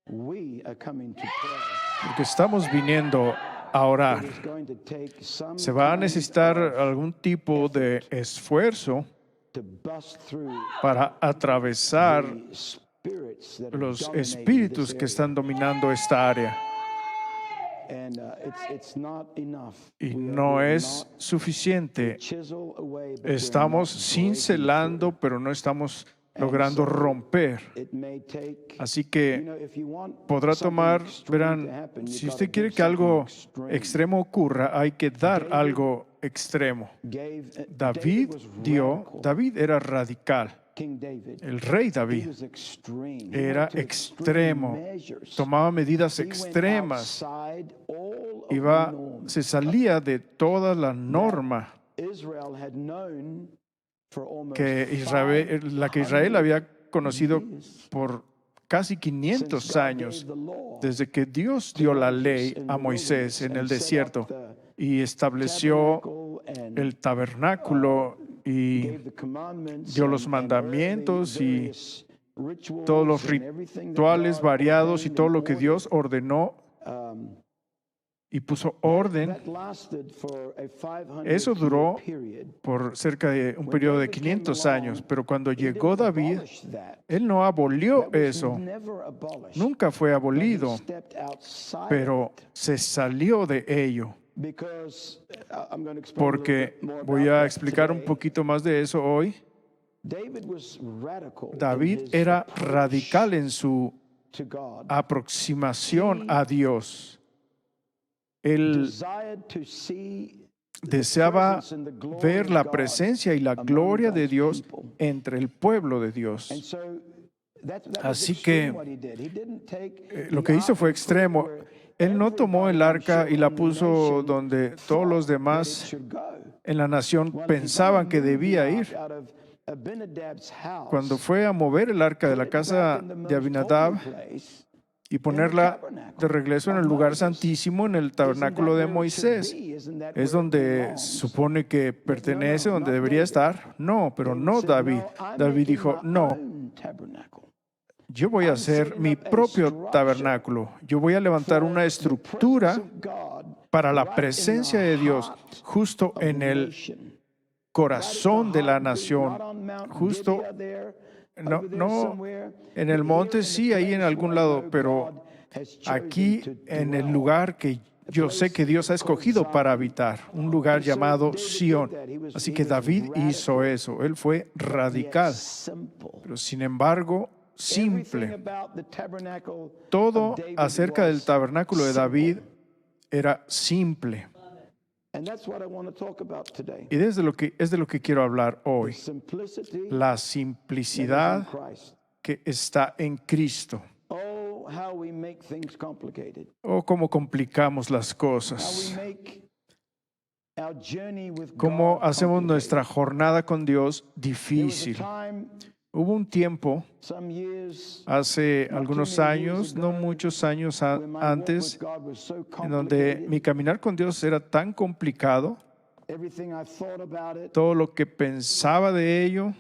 porque estamos viniendo a orar. Se va a necesitar algún tipo de esfuerzo para atravesar los espíritus que están dominando esta área. Y no es suficiente. Estamos cincelando, pero no estamos logrando romper. Así que podrá tomar, verán, si usted quiere que algo extremo ocurra, hay que dar algo extremo. David era radical. El rey David era extremo, tomaba medidas extremas, se salía de toda la norma que Israel había conocido por casi 500 años, desde que Dios dio la ley a Moisés en el desierto y estableció el tabernáculo y dio los mandamientos y todos los rituales variados y todo lo que Dios ordenó y puso orden. Eso duró por cerca de un periodo de 500 años, pero cuando llegó David, él no abolió eso, nunca fue abolido, pero se salió de ello. Porque voy a explicar un poquito más de eso hoy. David era radical en su aproximación a Dios. Él deseaba ver la presencia y la gloria de Dios entre el pueblo de Dios. Así que lo que hizo fue extremo. Él no tomó el arca y la puso donde todos los demás en la nación pensaban que debía ir. Cuando fue a mover el arca de la casa de Abinadab y ponerla de regreso en el lugar santísimo, en el tabernáculo de Moisés, es donde se supone que pertenece, donde debería estar. No, pero no David. David dijo, no. Yo voy a hacer mi propio tabernáculo. Yo voy a levantar una estructura para la presencia de Dios justo en el corazón de la nación. Justo, no en el monte, sí, ahí en algún lado, pero aquí en el lugar que yo sé que Dios ha escogido para habitar, un lugar llamado Sión. Así que David hizo eso. Él fue radical, pero sin embargo, simple. Todo acerca del tabernáculo de David era simple. Y es de lo que quiero hablar hoy. La simplicidad que está en Cristo. Oh, cómo complicamos las cosas. Cómo hacemos nuestra jornada con Dios difícil. Hubo un tiempo, hace algunos años, no muchos años antes, en donde mi caminar con Dios era tan complicado. Todo lo que pensaba de ello,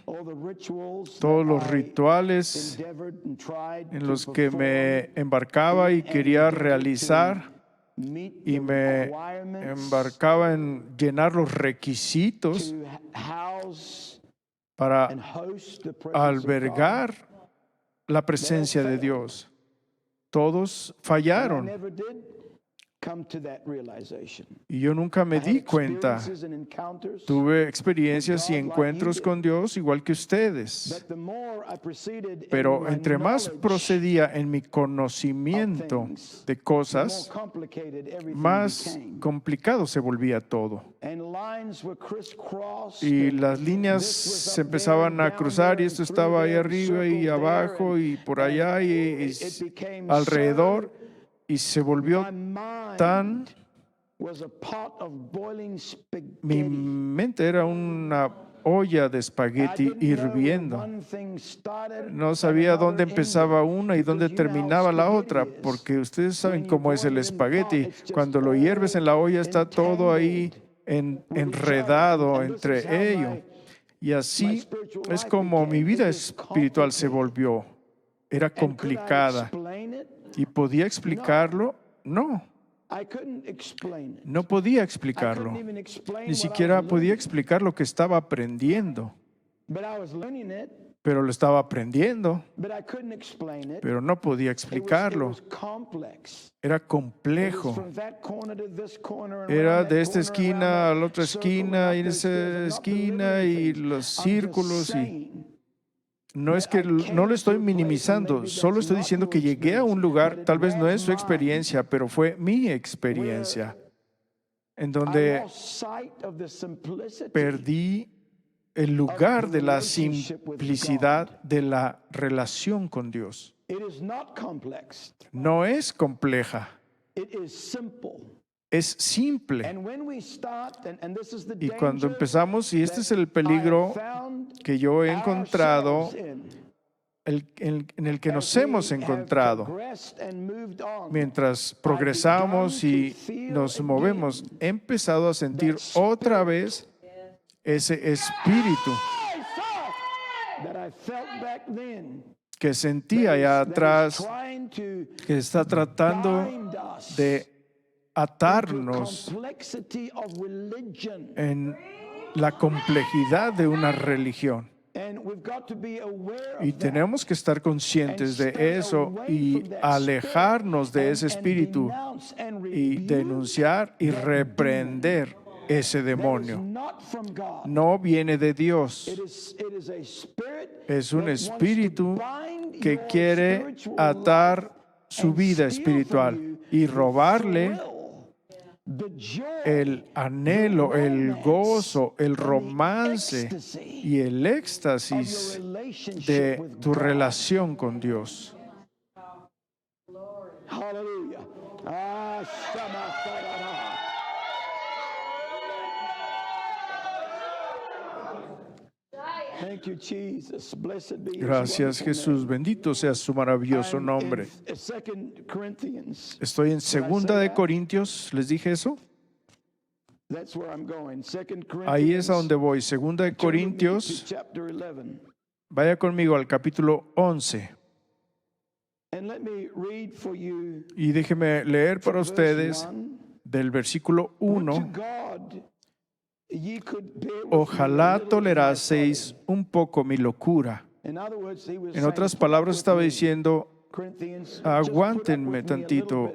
todos los rituales en los que me embarcaba y quería realizar, y me embarcaba en llenar los requisitos para albergar la presencia de Dios. Todos fallaron. Y yo nunca me di cuenta. Tuve experiencias y encuentros con Dios igual que ustedes. Pero entre más procedía en mi conocimiento de cosas, más complicado se volvía todo. Y las líneas se empezaban a cruzar y esto estaba ahí arriba y abajo y por allá y alrededor. Y se volvió mi mente era una olla de espagueti hirviendo. No sabía dónde empezaba una y dónde terminaba la otra, porque ustedes saben cómo es el espagueti. Cuando lo hierves en la olla está todo ahí enredado entre ello. Y así es como mi vida espiritual se volvió. Era complicada. ¿Y podía explicarlo? No, no podía explicarlo. Ni siquiera podía explicar lo que estaba aprendiendo. Pero lo estaba aprendiendo, pero no podía explicarlo. Era complejo. Era de esta esquina a la otra esquina y de esa esquina y los círculos. Y no es que no lo estoy minimizando, solo estoy diciendo que llegué a un lugar, tal vez no es su experiencia, pero fue mi experiencia, en donde perdí el lugar de la simplicidad de la relación con Dios. No es compleja, es simple. Y cuando empezamos, y este es el peligro que yo he encontrado, en el que nos hemos encontrado, mientras progresamos y nos movemos, he empezado a sentir otra vez ese espíritu que sentí allá atrás, que está tratando de atarnos en la complejidad de una religión. Y tenemos que estar conscientes de eso y alejarnos de ese espíritu y denunciar y reprender ese demonio. No viene de Dios. Es un espíritu que quiere atar su vida espiritual y robarle el anhelo, el gozo, el romance y el éxtasis de tu relación con Dios. Aleluya. Gracias, Jesús. Bendito sea su maravilloso nombre. Estoy en 2 Corintios. ¿Les dije eso? Ahí es a donde voy. 2 Corintios. Vaya conmigo al capítulo 11. Y déjeme leer para ustedes del versículo 1. Ojalá toleraseis un poco mi locura. En otras palabras, estaba diciendo, aguántenme tantito,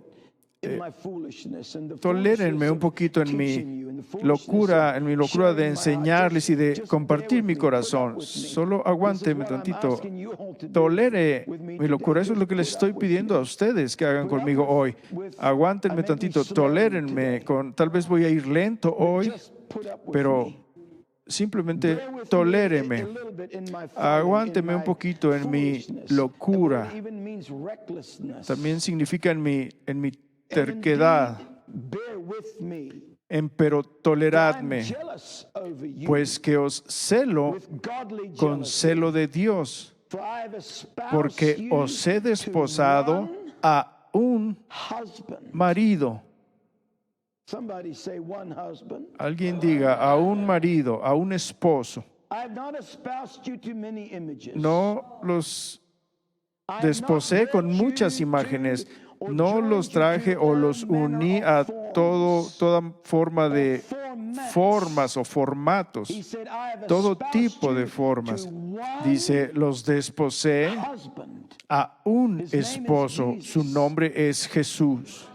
tolérenme un poquito en mi locura de enseñarles y de compartir mi corazón. Solo aguántenme tantito, tolere mi locura. Eso es lo que les estoy pidiendo a ustedes que hagan conmigo hoy. Aguántenme tantito, tolérenme. Tal vez voy a ir lento hoy, pero simplemente toléreme, aguánteme un poquito en mi locura. También significa en mi terquedad. Pero toleradme, pues que os celo con celo de Dios, porque os he desposado a un marido. Alguien diga, a un marido, a un esposo. No los desposé con muchas imágenes, no los traje o los uní a toda forma de formas o formatos, todo tipo de formas. Dice, los desposé a un esposo, su nombre es Jesús.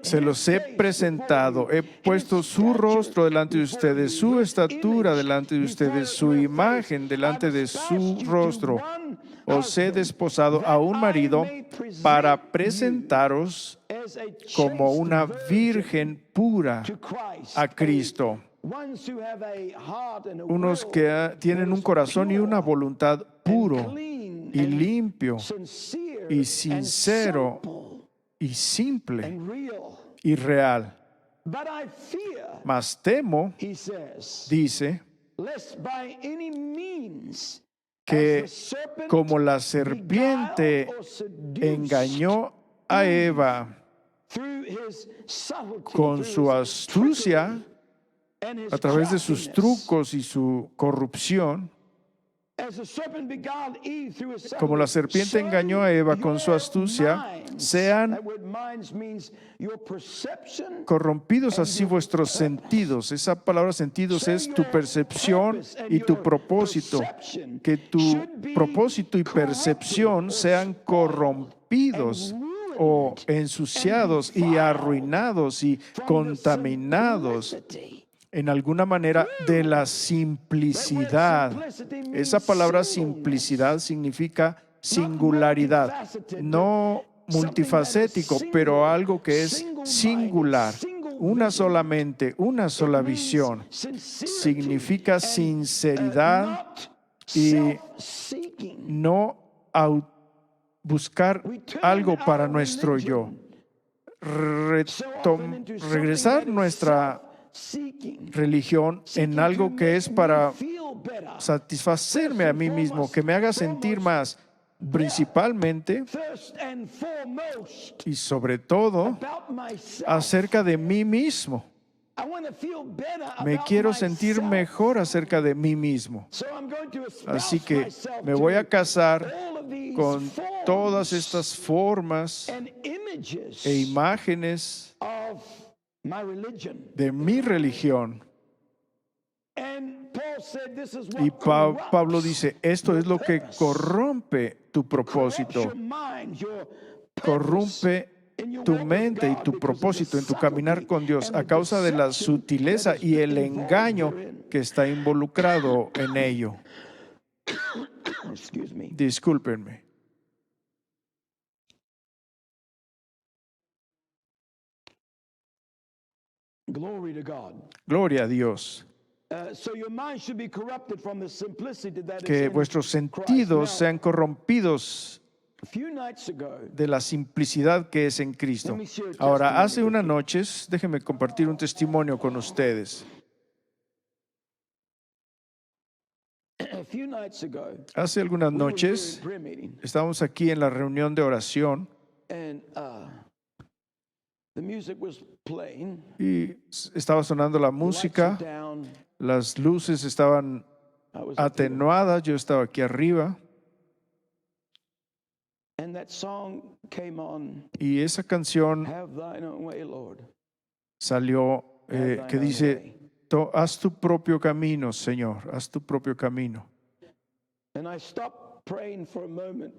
Se los he presentado, he puesto su rostro delante de ustedes, su estatura delante de ustedes, su imagen delante de su rostro. Os he desposado a un marido para presentaros como una virgen pura a Cristo. Unos que tienen un corazón y una voluntad puro y limpio y sincero y simple y real. Mas temo, dice, que como la serpiente engañó a Eva con su astucia, a través de sus trucos y su corrupción, Como la serpiente engañó a Eva con su astucia, sean corrompidos así vuestros sentidos. Esa palabra sentidos es tu percepción y tu propósito. Que tu propósito y percepción sean corrompidos o ensuciados y arruinados y contaminados en alguna manera de la simplicidad. Esa palabra simplicidad significa singularidad, no multifacético, pero algo que es singular, una solamente, una sola visión. Significa sinceridad y no buscar algo para nuestro yo. Regresar nuestra religión en algo que es para satisfacerme a mí mismo, que me haga sentir más, principalmente y sobre todo acerca de mí mismo. Me quiero sentir mejor acerca de mí mismo. Así que me voy a casar con todas estas formas e imágenes de mi religión. Y Pablo dice, esto es lo que corrompe tu propósito, corrompe tu mente y tu propósito en tu caminar con Dios a causa de la sutileza y el engaño que está involucrado en ello. Discúlpenme. Gloria a Dios. Que vuestros sentidos sean corrompidos de la simplicidad que es en Cristo. Ahora, hace unas noches, déjenme compartir un testimonio con ustedes. Hace algunas noches, estábamos aquí en la reunión de oración y estaba sonando la música, las luces estaban atenuadas, yo estaba aquí arriba. Y esa canción salió que dice, haz tu propio camino, Señor, haz tu propio camino.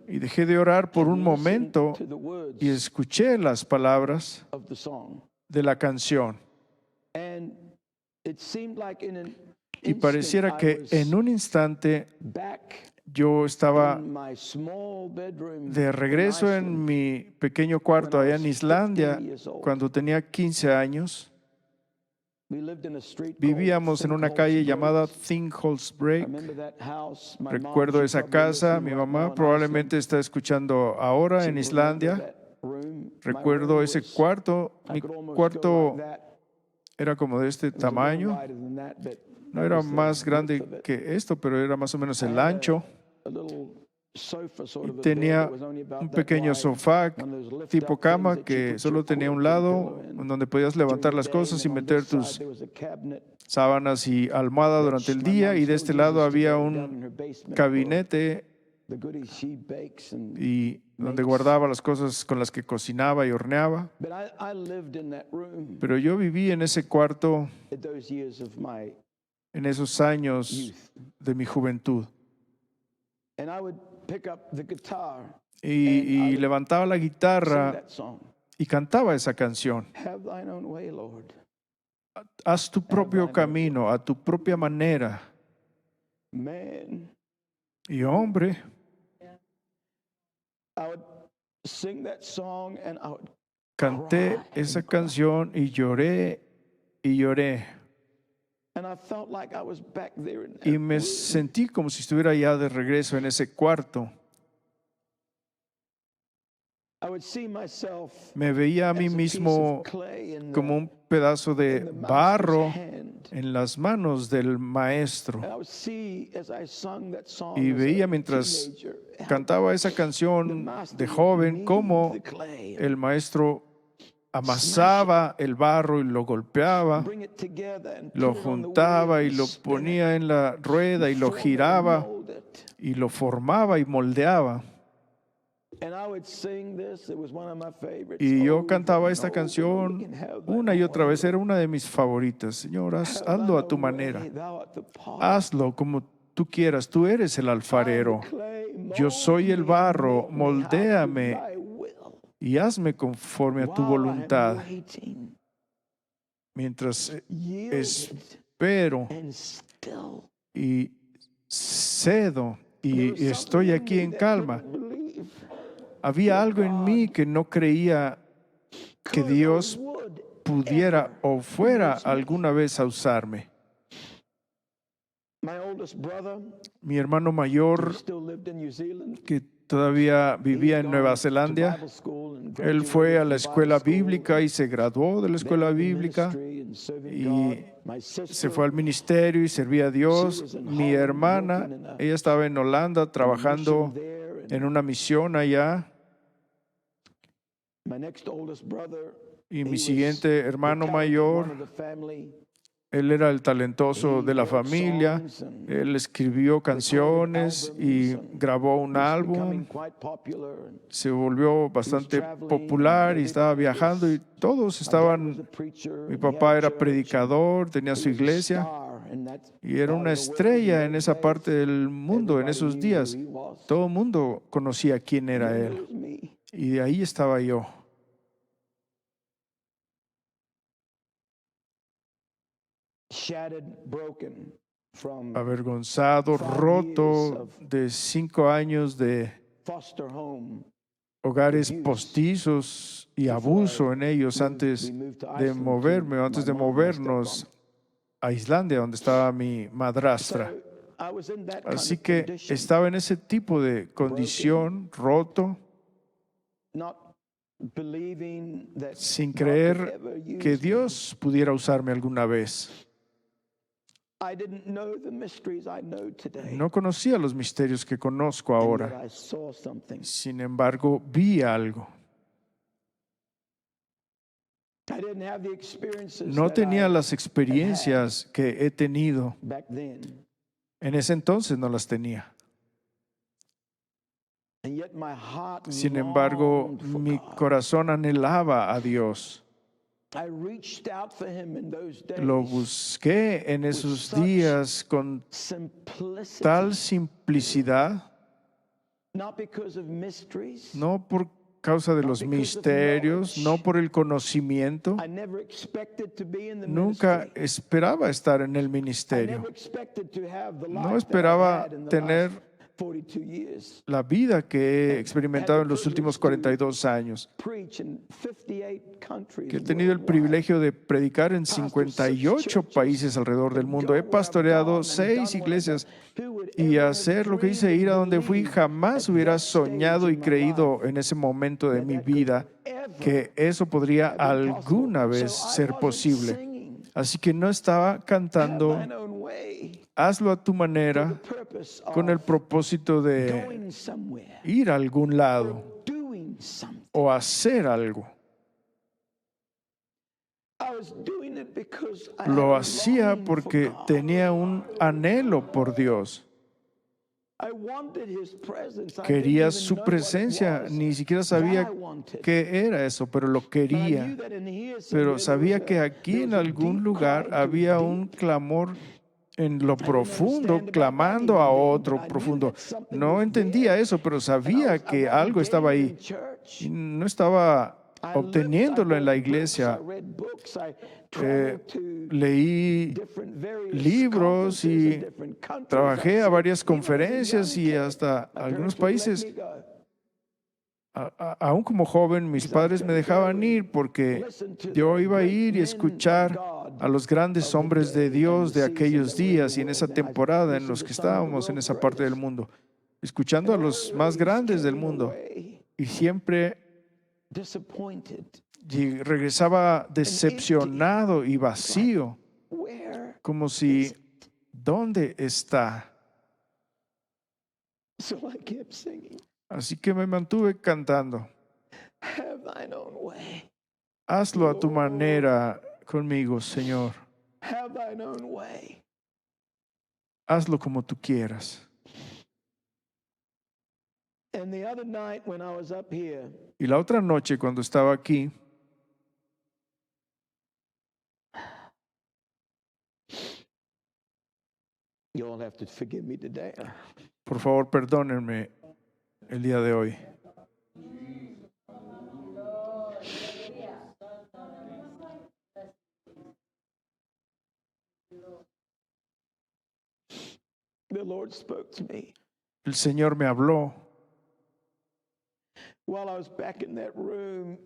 Y dejé de orar por un momento y escuché las palabras de la canción. Y pareciera que en un instante yo estaba de regreso en mi pequeño cuarto allá en Islandia cuando tenía 15 años. Vivíamos en una calle llamada Thingholz Break. Recuerdo esa casa. Mi mamá probablemente está escuchando ahora en Islandia. Recuerdo ese cuarto. Mi cuarto era como de este tamaño. No era más grande que esto, pero era más o menos el ancho. Y tenía un pequeño sofá tipo cama que solo tenía un lado donde podías levantar las cosas y meter tus sábanas y almohada durante el día, y de este lado había un gabinete y donde guardaba las cosas con las que cocinaba y horneaba. Pero yo viví en ese cuarto en esos años de mi juventud. Y levantaba la guitarra y cantaba esa canción. Haz tu propio camino, a tu propia manera. Y hombre, canté esa canción y lloré y lloré. Y me sentí como si estuviera ya de regreso en ese cuarto. Me veía a mí mismo como un pedazo de barro en las manos del maestro. Y veía mientras cantaba esa canción de joven cómo el maestro amasaba el barro y lo golpeaba, lo juntaba y lo ponía en la rueda y lo giraba y lo formaba y moldeaba. Y yo cantaba esta canción una y otra vez, era una de mis favoritas. Señor, hazlo a tu manera, hazlo como tú quieras, tú eres el alfarero, yo soy el barro, moldéame y hazme conforme a tu voluntad. Mientras espero y cedo y estoy aquí en calma, había algo en mí que no creía que Dios pudiera o fuera alguna vez a usarme. Mi hermano mayor, que todavía vivía en Nueva Zelanda, él fue a la escuela bíblica y se graduó de la escuela bíblica y se fue al ministerio y servía a Dios. Mi hermana, ella estaba en Holanda trabajando en una misión allá. Y mi siguiente hermano mayor, él era el talentoso de la familia. Él escribió canciones y grabó un álbum. Se volvió bastante popular y estaba viajando y todos estaban. Mi papá era predicador, tenía su iglesia y era una estrella en esa parte del mundo en esos días. Todo el mundo conocía quién era él. Y de ahí estaba yo. Avergonzado, roto de 5 años de hogares postizos y abuso en ellos antes de movernos a Islandia, donde estaba mi madrastra. Así que estaba en ese tipo de condición, roto, sin creer que Dios pudiera usarme alguna vez. No conocía los misterios que conozco ahora. Sin embargo, vi algo. No tenía las experiencias que he tenido. En ese entonces no las tenía. Sin embargo, mi corazón anhelaba a Dios. Lo busqué en esos días con tal simplicidad, no por causa de los misterios, no por el conocimiento. Nunca esperaba estar en el ministerio. No esperaba tener la vida que he experimentado en los últimos 42 años, que he tenido el privilegio de predicar en 58 países alrededor del mundo. He pastoreado 6 iglesias y hacer lo que hice, ir a donde fui, jamás hubiera soñado y creído en ese momento de mi vida que eso podría alguna vez ser posible. Así que no estaba cantando hazlo a tu manera con el propósito de ir a algún lado o hacer algo. Lo hacía porque tenía un anhelo por Dios. Quería su presencia, ni siquiera sabía qué era eso, pero lo quería. Pero sabía que aquí en algún lugar había un clamor en lo profundo, clamando a otro profundo. No entendía eso, pero sabía que algo estaba ahí. Y no estaba obteniéndolo en la iglesia. Leí libros y trabajé a varias conferencias y hasta algunos países. Aún como joven, mis padres me dejaban ir porque yo iba a ir y escuchar a los grandes hombres de Dios de aquellos días y en esa temporada en los que estábamos en esa parte del mundo, escuchando a los más grandes del mundo. Y siempre regresaba decepcionado y vacío, como si, ¿dónde está? Así que me mantuve cantando. Hazlo a tu manera conmigo, Señor. Have thine own way. Hazlo como tú quieras. And the other night when I was up here, Y la otra noche, cuando estaba aquí, you all have to forgive me today. por favor, perdónenme el día de hoy. The Lord spoke to me El Señor me habló while I was back in that room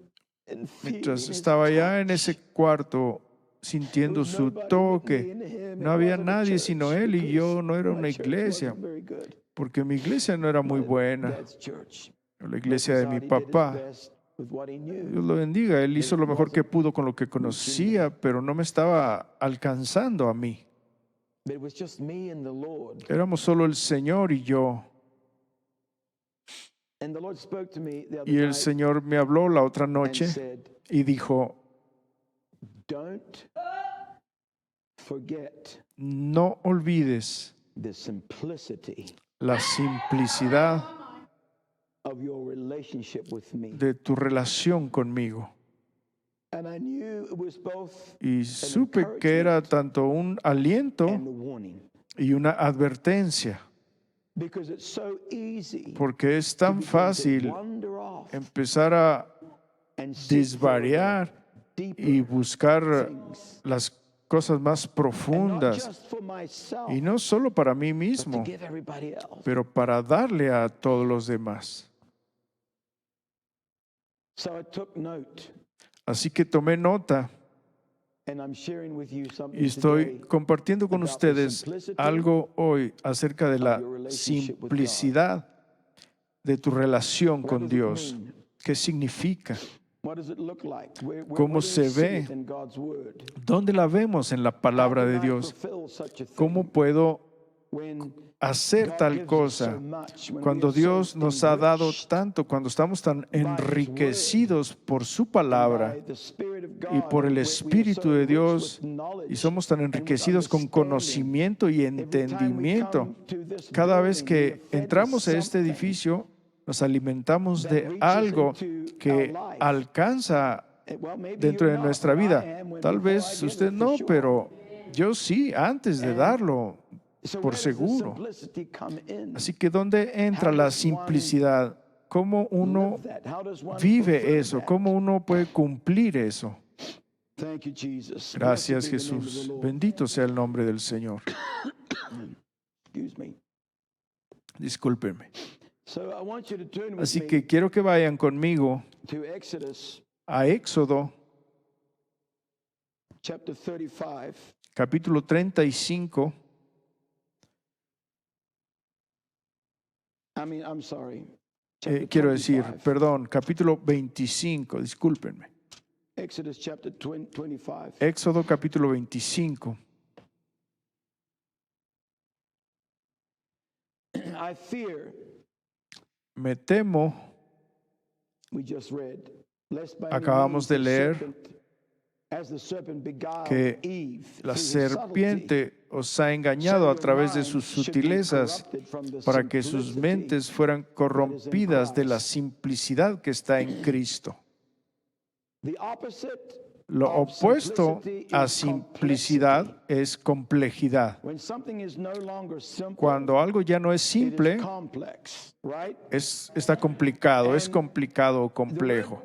and mientras estaba allá en ese cuarto sintiendo su toque. No había nadie sino Él y yo. No era una iglesia, porque mi iglesia no era muy buena. La iglesia de mi papá. Dios lo bendiga. Él hizo lo mejor que pudo con lo que conocía, pero no me estaba alcanzando a mí. Éramos solo el Señor y yo. Y el Señor me habló la otra noche y dijo, no olvides la simplicidad de tu relación conmigo. Y supe que era tanto un aliento y una advertencia, porque es tan fácil empezar a desvariar y buscar las cosas más profundas, y no solo para mí mismo, pero para darle a todos los demás. Así que tomé nota y estoy compartiendo con ustedes algo hoy acerca de la simplicidad de tu relación con Dios. ¿Qué significa? ¿Cómo se ve? ¿Dónde la vemos en la palabra de Dios? ¿Cómo puedo hacer tal cosa cuando Dios nos ha dado tanto, cuando estamos tan enriquecidos por su palabra y por el Espíritu de Dios, y somos tan enriquecidos con conocimiento y entendimiento? Cada vez que entramos a este edificio, nos alimentamos de algo que alcanza dentro de nuestra vida. Tal vez usted no, pero yo sí, antes de darlo, por seguro. Así que ¿dónde entra la simplicidad? ¿Cómo uno vive eso? ¿Cómo uno puede cumplir eso? Gracias, Jesús. Bendito sea el nombre del Señor. Discúlpenme. Así que quiero que vayan conmigo a Éxodo, capítulo 35. Quiero decir, perdón, capítulo 25, discúlpenme. Éxodo capítulo 25. Me temo, acabamos de leer, que la serpiente os ha engañado a través de sus sutilezas para que sus mentes fueran corrompidas de la simplicidad que está en Cristo. Lo opuesto a simplicidad es complejidad. Cuando algo ya no es simple, está complicado, es complicado o complejo.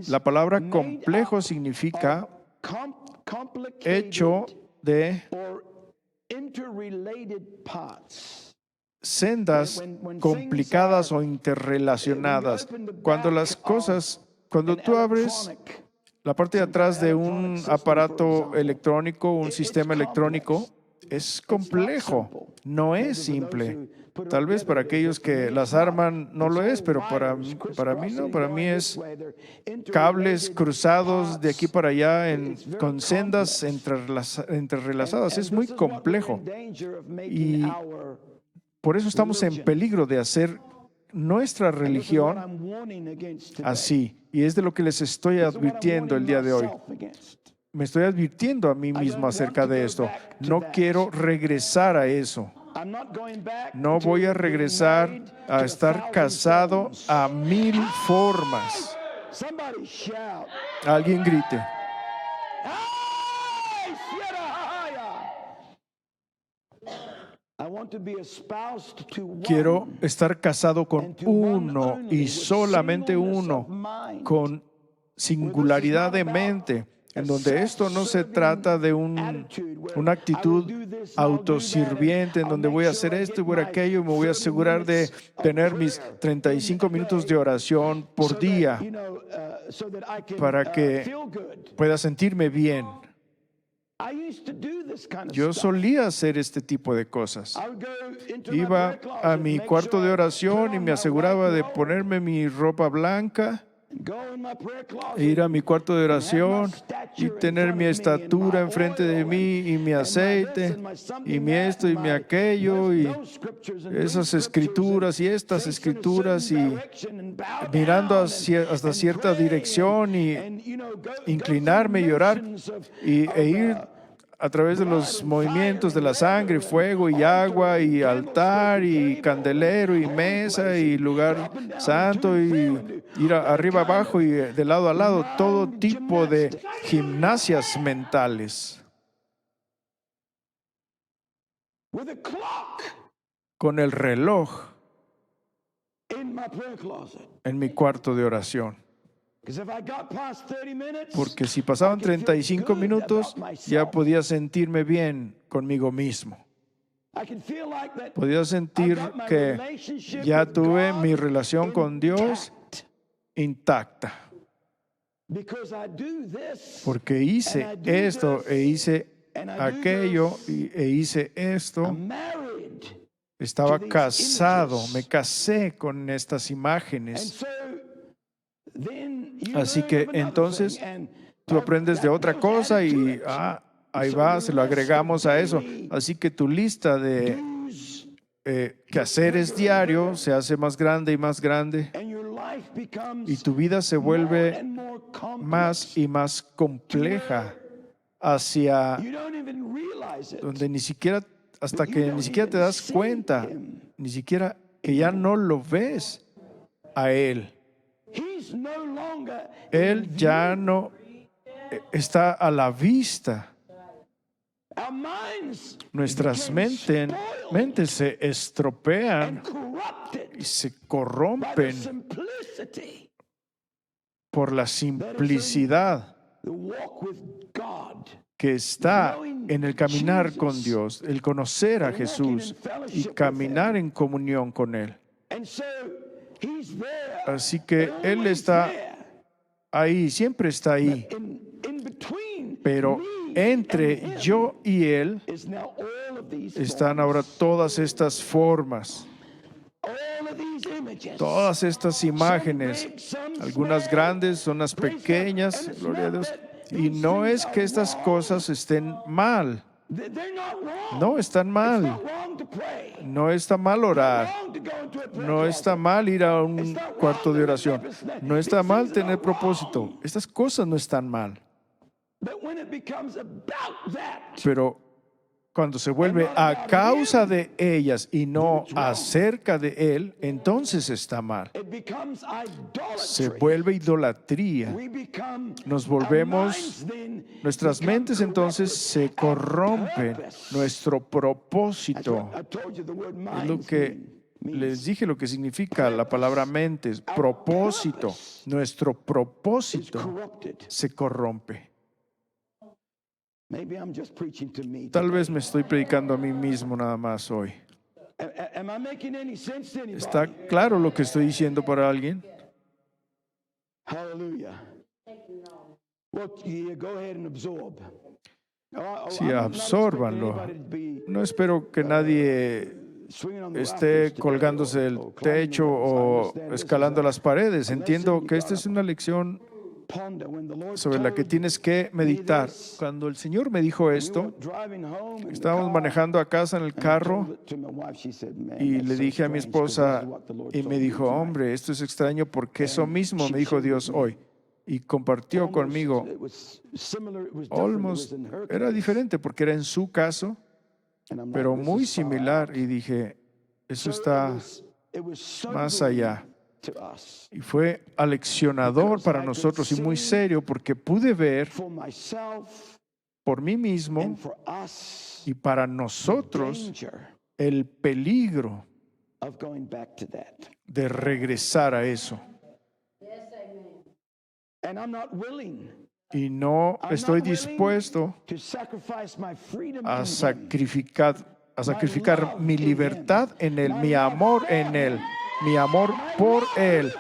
La palabra complejo significa hecho de sendas complicadas o interrelacionadas. Cuando tú abres la parte de atrás de un aparato electrónico, un sistema electrónico, es complejo, no es simple. Tal vez para aquellos que las arman no lo es, pero para mí no. Para mí es cables cruzados de aquí para allá con sendas entrelazadas. Es muy complejo. Y por eso estamos en peligro de hacer nuestra This is what religión I'm warning against today. así. Y es de lo que les estoy This is what I'm advirtiendo el warning día de hoy. myself against. Me estoy advirtiendo a mí mismo acerca de esto. No quiero regresar a eso. I'm not going back No to voy a being regresar married a to estar 1,000 casado forms. a 1000 formas. Somebody shout. Alguien grite. "Hey, Shirahaya!" I want to be espoused to one Quiero estar casado con and to one uno only, y with solamente singleness uno, of mind. con singularidad de mente, en donde esto no se trata de una actitud autosirviente, en donde voy a hacer esto y voy a aquello y me voy a asegurar de tener mis 35 minutos de oración por día para que pueda sentirme bien. Yo solía hacer este tipo de cosas. Iba a mi cuarto de oración y me aseguraba de ponerme mi ropa blanca, ir a mi cuarto de oración y tener mi estatura enfrente de mí y mi aceite y mi esto y mi aquello y esas escrituras y estas escrituras y mirando hasta cierta dirección y inclinarme y orar e ir a través de los movimientos de la sangre, fuego y agua y altar y candelero y mesa y lugar santo y ir arriba abajo y de lado a lado, todo tipo de gimnasias mentales con el reloj en mi cuarto de oración. Porque si pasaban 35 minutos, ya podía sentirme bien conmigo mismo. Podía sentir que ya tuve mi relación con Dios intacta. Porque hice esto e hice aquello e hice esto. Estaba casado, me casé con estas imágenes. Así que entonces tú aprendes de otra cosa y ahí va, se lo agregamos a eso. Así que tu lista de quehaceres diarios se hace más grande y más grande y tu vida se vuelve más y más compleja hacia donde ni siquiera, hasta que ni siquiera te das cuenta, ni siquiera que ya no lo ves a Él. Él ya no está a la vista. Nuestras mentes se estropean y se corrompen por la simplicidad que está en el caminar con Dios, el conocer a Jesús y caminar en comunión con Él. Así que Él está ahí, siempre está ahí. Pero entre yo y Él están ahora todas estas formas, todas estas imágenes, algunas grandes, unas pequeñas, gloria a Dios. Y no es que estas cosas estén mal. No están mal. No está mal orar. No está mal ir a un cuarto de oración. No está mal tener propósito. Estas cosas no están mal. Pero cuando se vuelve a causa de ellas y no acerca de Él, entonces está mal. Se vuelve idolatría. Nos volvemos, nuestras mentes entonces se corrompen. Nuestro propósito, es lo que les dije, lo que significa la palabra mente, propósito. Nuestro propósito se corrompe. Tal vez me estoy predicando a mí mismo nada más hoy. ¿Está claro lo que estoy diciendo para alguien? Sí, absórbanlo. No espero que nadie esté colgándose del techo o escalando las paredes. Entiendo que esta es una lección ponder. When the Lord sobre la que told tienes que me meditar. this, Cuando el Señor me dijo we were esto, driving home in the estábamos car, manejando a casa en el and I carro told it to my wife. She said, "Man, y that's le so dije a mi strange, 'cause this esposa is what the Lord y told me me dijo, tonight." hombre, esto es extraño porque eso And mismo she me dijo shared Dios with me. hoy. Y compartió conmigo. It was similar, it was different, it was Almost in her era case. diferente porque era en su caso, And I'm pero like, this muy is far similar. out. Y dije, So eso está it was más sobering allá. to us. Y fue aleccionador para nosotros y muy serio porque pude ver For myself por mí and mismo for us, y para the nosotros danger el peligro of going back to that. de regresar a eso. And I'm not willing Y no I'm estoy not willing dispuesto to sacrifice my freedom a in Him, sacrificar mi libertad en Él, mi amor en Él, mi amor por Él,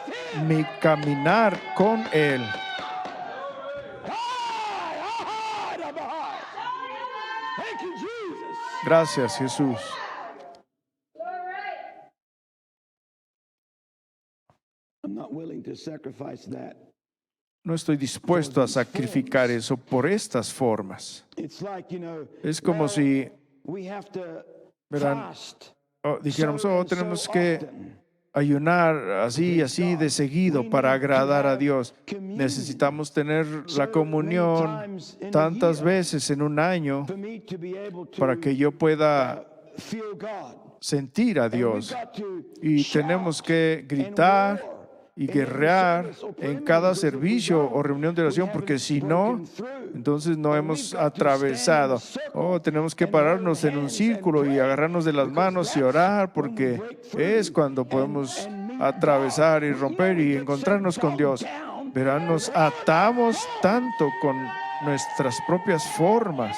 mi caminar con Él. Thank you, Jesus. Gracias, Jesús. I'm not willing to sacrifice that. No estoy dispuesto a sacrificar eso por estas formas. It's like, Es como si we have to verán, fast dijéramos, so and tenemos so que often. ayunar así de seguido para agradar a Dios. Necesitamos tener la comunión tantas veces en un año For me to be able to para que yo pueda feel God. sentir a And we've Dios. got to Y shout tenemos que and gritar roar y in every guerrear service or en prayer cada meeting, because if we servicio don't, o reunión de oración, we porque haven't si no, broken through. entonces no And hemos we've got to stand in a atravesado. circle Tenemos que and pararnos hold en un hands círculo and y pray, agarrarnos de las because manos y that's orar, when we porque break through es cuando and podemos meet atravesar y God. romper We y get so encontrarnos con bogged Dios. down Verán, nos with all atamos that tanto con nuestras propias formas.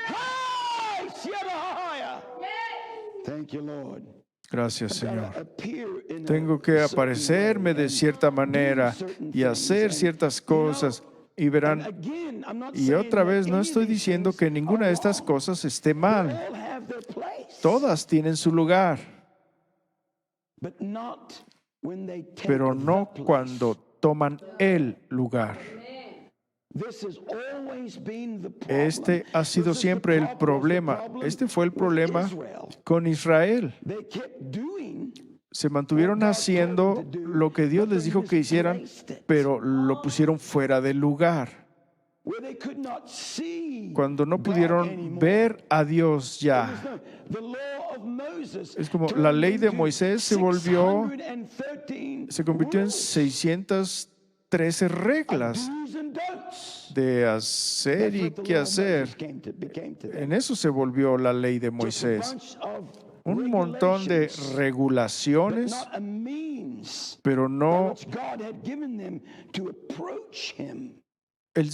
Hey, Shebaiah. Thank you, Lord. Gracias, Señor. Appear in a Tengo que certain aparecerme way de and cierta do manera certain y hacer things. ciertas And, you know, cosas. Y and verán, again, I'm not y saying otra that vez no any of estoy these diciendo things que ninguna are de estas wrong. cosas esté They mal. all have their place. Todas tienen su lugar, But not when they take pero no the place. cuando toman el lugar. This has always been the problem. Este ha sido This is siempre el was the problema. problem Este fue el with problema Israel. con Israel. They kept doing Se mantuvieron haciendo lo que Dios les dijo que hicieran, pero lo pusieron fuera del lugar. where they could not see Cuando no God pudieron anymore. ver a Dios ya. The law of Moses Es como turned la ley de into Moisés se volvió, 613 se convirtió en rules, 613 reglas do's and don'ts. de That's hacer y what the qué law of hacer. Moses became to them. En eso se volvió la ley de Just a Moisés. bunch of Un montón de regulations, but regulaciones, not a means pero by no which God had given them to approach Him. el,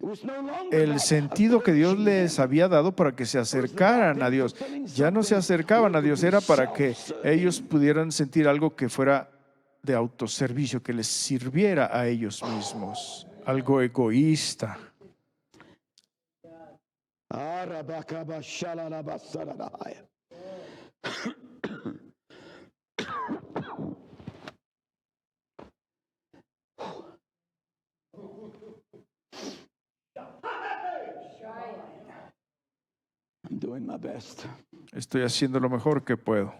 It was no longer el about sentido que Dios approaching les Him. había dado para que se acercaran a Dios. Ya no se acercaban a Dios, era para que ellos pudieran sentir algo que fuera de autoservicio, que les sirviera a ellos mismos. Algo egoísta. I'm doing my best. Estoy haciendo lo mejor que puedo.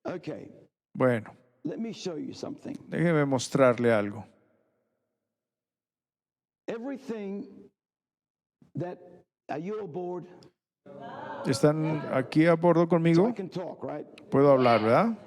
Okay, Bueno, let me show you something. déjeme mostrarle algo. Everything that, are you aboard? ¿Están aquí a bordo So conmigo? I can talk, right? Puedo hablar, ¿verdad?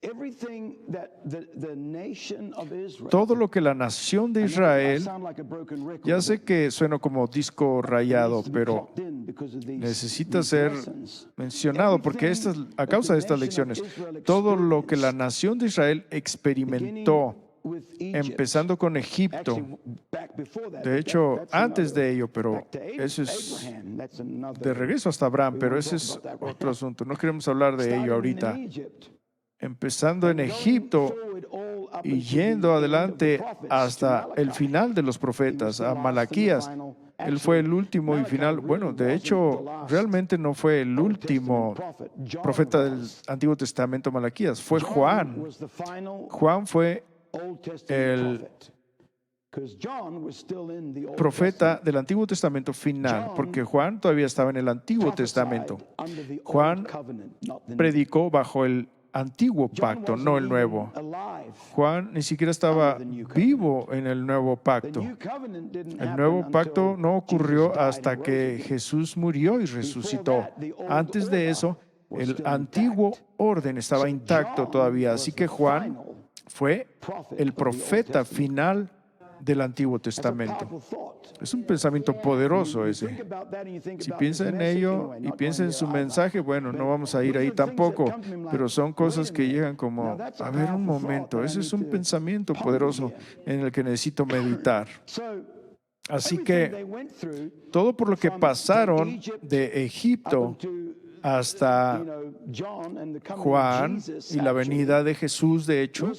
Everything that the nation of Israel. Todo lo que la nación de I Israel, sound like a broken record, ya but sé que suena como disco it rayado, needs to be pero clocked in because of these necesita ser lessons. mencionado porque a causa de estas lecciones, todo lo que la nación de Israel experimentó, With Egypt. empezando con Egipto, Actually, back before that, de but hecho that's antes another- de ello, pero back to eso es Abraham, that's another- de regreso hasta Abraham, we pero won't ese talk es about that right otro now. asunto. No queremos hablar de ello Starting ahorita. in Egypt, Empezando en going Egipto forward all up y into the yendo end of the adelante prophets, hasta to el Malachi. final de los He was profetas, the a last and the Malaquías. final Él fue el último y final. Bueno, de hecho, realmente no fue el último profeta del Antiguo Testamento, Malaquías. Fue Juan. Juan fue el profeta del Antiguo Testamento final, porque Juan todavía estaba en el Antiguo Testamento. Juan predicó bajo el antiguo pacto, no el nuevo. Juan ni siquiera estaba vivo en el nuevo pacto. El nuevo pacto no ocurrió hasta que Jesús murió y resucitó. Antes de eso, el antiguo orden estaba intacto todavía. Así que Juan fue el profeta final del Antiguo Testamento. Es un pensamiento poderoso ese. Si piensa en ello y piensa en su mensaje, bueno, no vamos a ir ahí tampoco, pero son cosas que llegan como, a ver un momento, ese es un pensamiento poderoso en el que necesito meditar. Así que todo por lo que pasaron de Egipto hasta Juan y la venida de Jesús, de hecho,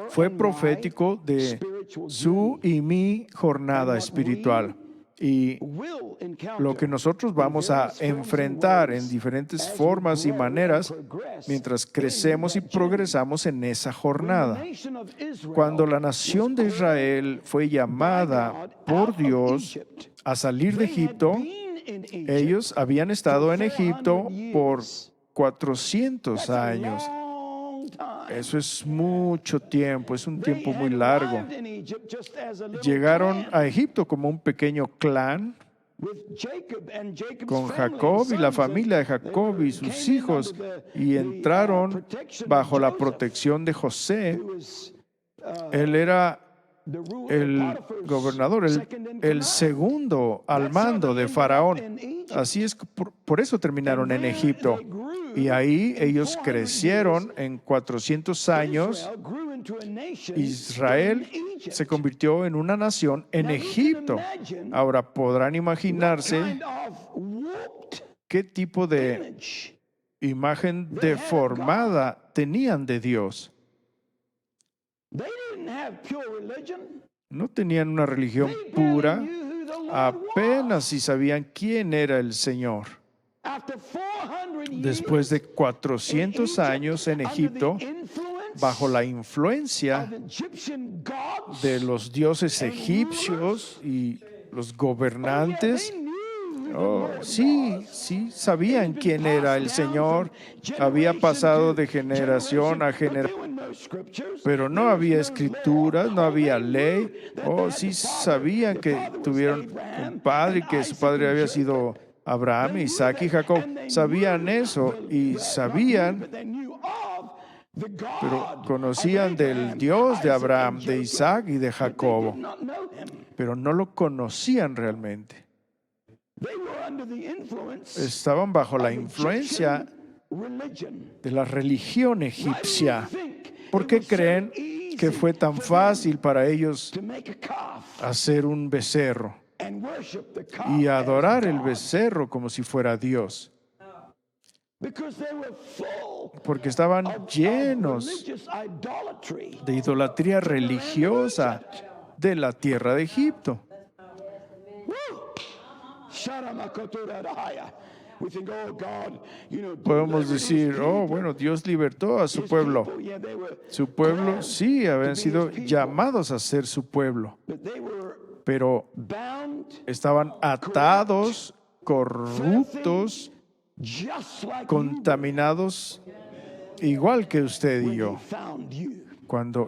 fue profético de su y mi jornada espiritual. Y lo que nosotros vamos a enfrentar en diferentes formas y maneras mientras crecemos y progresamos en esa jornada. Cuando la nación de Israel fue llamada por Dios a salir de Egipto, ellos habían estado en Egipto por 400 años. Eso es mucho tiempo, es un tiempo muy largo. Llegaron a Egipto como un pequeño clan con Jacob y la familia de Jacob y sus hijos, y entraron bajo la protección de José. Él era el gobernador, el segundo al mando de Faraón. Así es, por eso terminaron en Egipto. Y ahí ellos crecieron en 400 años. Israel se convirtió en una nación en Egipto. Ahora podrán imaginarse qué tipo de imagen deformada tenían de Dios. No tenían una religión pura, apenas si sabían quién era el Señor. Después de 400 años en Egipto, bajo la influencia de los dioses egipcios y los gobernantes, sí, sabían quién era el Señor. Había pasado de generación a generación, pero no había escrituras, no había ley. Sí sabían que tuvieron un padre y que su padre había sido Abraham, Isaac y Jacob. Sabían eso y sabían, pero conocían del Dios de Abraham, de Isaac y de Jacob, pero no lo conocían realmente. Estaban bajo la influencia de la religión egipcia. ¿Por qué creen que fue tan fácil para ellos hacer un becerro y adorar el becerro como si fuera Dios? Porque estaban llenos de idolatría religiosa de la tierra de Egipto. Podemos decir, bueno, Dios libertó a su pueblo. Su pueblo, sí, habían sido llamados a ser su pueblo, pero estaban atados, corruptos, contaminados, igual que usted y yo.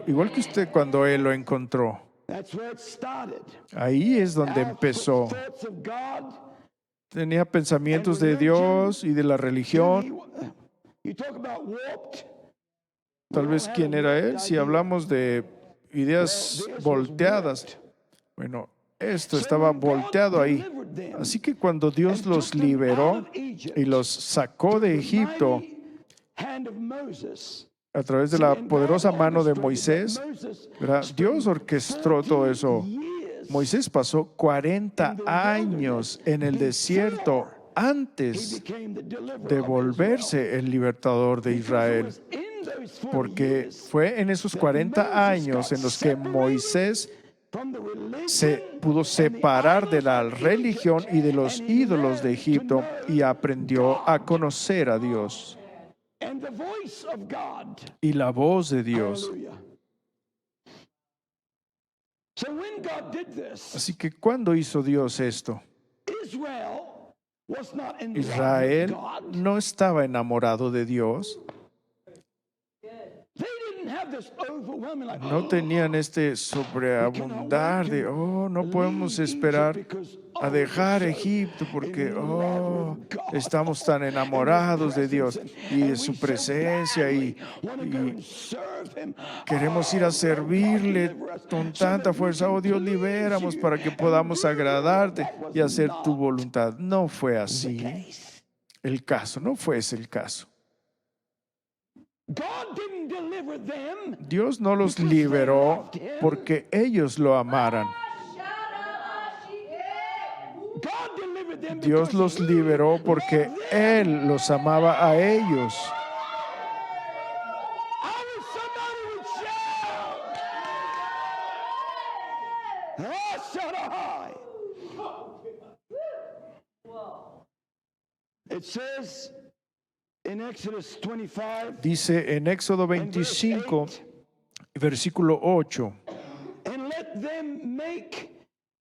Igual que usted cuando Él lo encontró. Ahí es donde empezó. Tenía pensamientos de Dios y de la religión. Tal vez quién era él. Si hablamos de ideas volteadas, bueno, esto estaba volteado ahí. Así que cuando Dios los liberó y los sacó de Egipto a través de la poderosa mano de Moisés, ¿verdad? Dios orquestó todo eso. Moisés pasó 40 años en el desierto antes de volverse el libertador de Israel, porque fue en esos 40 años en los que Moisés from the religion se pudo separar de la religión y de los ídolos de Egipto y aprendió a conocer a Dios and the voice of God. y la voz de Dios. Hallelujah. So when God did this, Así que ¿cuándo hizo Dios esto? Israel was not in love with Israel God. no estaba enamorado de Dios, They didn't have this overwhelming like, no tenían este sobreabundar de, no podemos esperar a dejar Egipto porque, estamos tan enamorados de Dios y de su presencia y queremos ir a servirle con tanta fuerza. Oh Dios, libéramos para que podamos agradarte y hacer tu voluntad. No fue así el caso, no fue ese el caso. God didn't deliver them. Dios no los liberó porque ellos lo amaran. God delivered them Dios because los he liberó porque loved them. Él los amaba a ellos. I wish somebody would shout. Oh, shout high. It says in Exodus 25, Dice en Éxodo 25, versículo 8, and let them make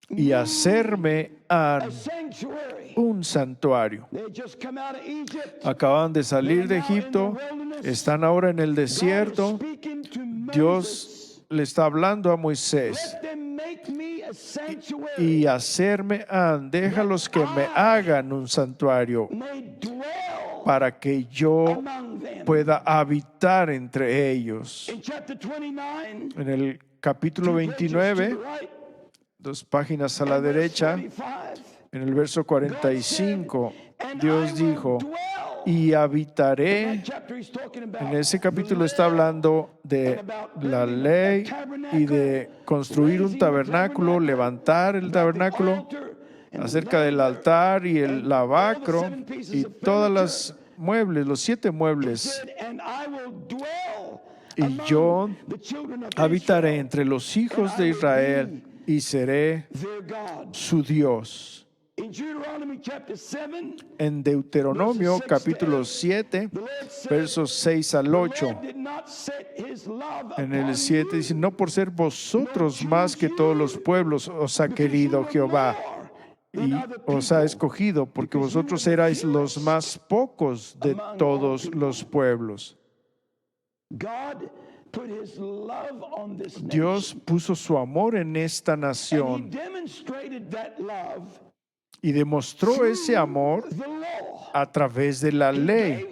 y hacerme a sanctuary. un santuario. They had just come out of Egypt. Acaban de salir de Egipto, están ahora en el God is desierto. speaking to Dios Moses. le está hablando a Moisés. Let them make me a sanctuary. Y hacerme déjalos que me hagan un santuario May dwell para que yo among them. pueda habitar entre ellos. In chapter 29, En el capítulo 2 pages to 29, the right, 2 páginas a la and verse derecha, 45, en el verso 45, and Dios I will dijo, dwell. y habitaré. That chapter he's talking about En ese capítulo the está law hablando de la ley y de construir un tabernáculo, levantar el tabernáculo, acerca del altar y el lavacro y todas las muebles, los 7 muebles. Y yo habitaré entre los hijos de Israel y seré su Dios. En Deuteronomio capítulo 7, versos 6 al 8. En el 7 dice, no por ser vosotros más que todos los pueblos os ha querido Jehová y os ha escogido, porque vosotros erais los más pocos de todos los pueblos. Dios puso su amor en esta nación y demostró ese amor a través de la ley.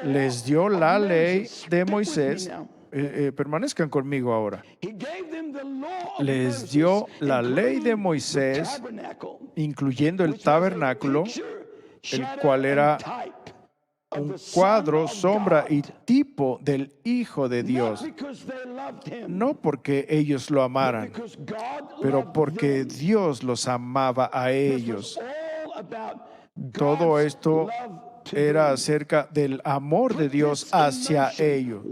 Les dio la ley de Moisés. Permanezcan conmigo ahora. Les dio la ley de Moisés, incluyendo el tabernáculo, el cual era un cuadro, sombra y tipo del Hijo de Dios. No porque ellos lo amaran, pero porque Dios los amaba a ellos. Todo esto era acerca del amor de Dios hacia ellos.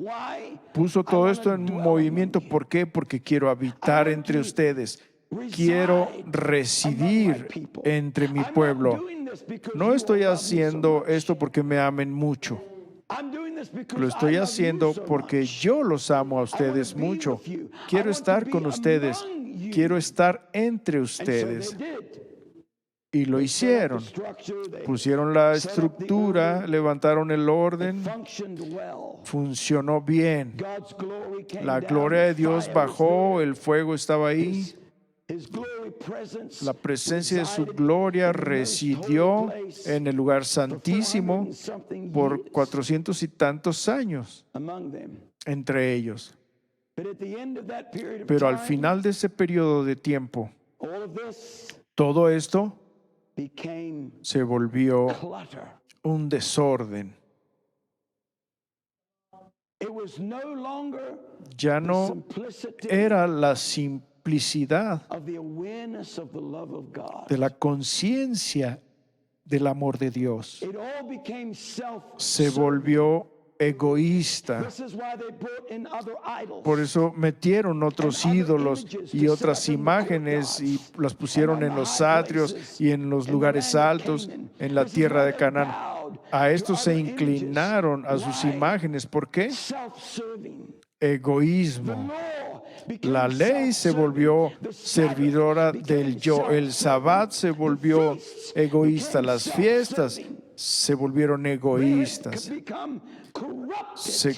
Puso todo esto en movimiento. ¿Por qué? Porque quiero habitar entre ustedes. Quiero residir entre mi pueblo. No estoy haciendo esto porque me amen mucho. Lo estoy haciendo porque yo los amo a ustedes mucho. Quiero estar con ustedes. Quiero estar entre ustedes. Y lo hicieron. Pusieron la estructura, levantaron el orden. Funcionó bien. La gloria de Dios bajó, el fuego estaba ahí. La presencia de su gloria residió en el lugar santísimo por 400 y tantos años entre ellos. Pero al final de ese periodo de tiempo, todo esto se volvió un desorden. Ya no era la simplicidad de la conciencia del amor de Dios. Se volvió egoísta. This is why they brought in other idols. Por eso metieron otros ídolos y otras imágenes y las pusieron en los atrios y en los lugares altos en la tierra de Canaán. A estos se inclinaron a sus imágenes. ¿Por qué? Self-serving. Egoísmo. Law became La ley se volvió servidora del yo. El Sabbat se volvió egoísta. Las fiestas se volvieron egoístas. become corrupted Se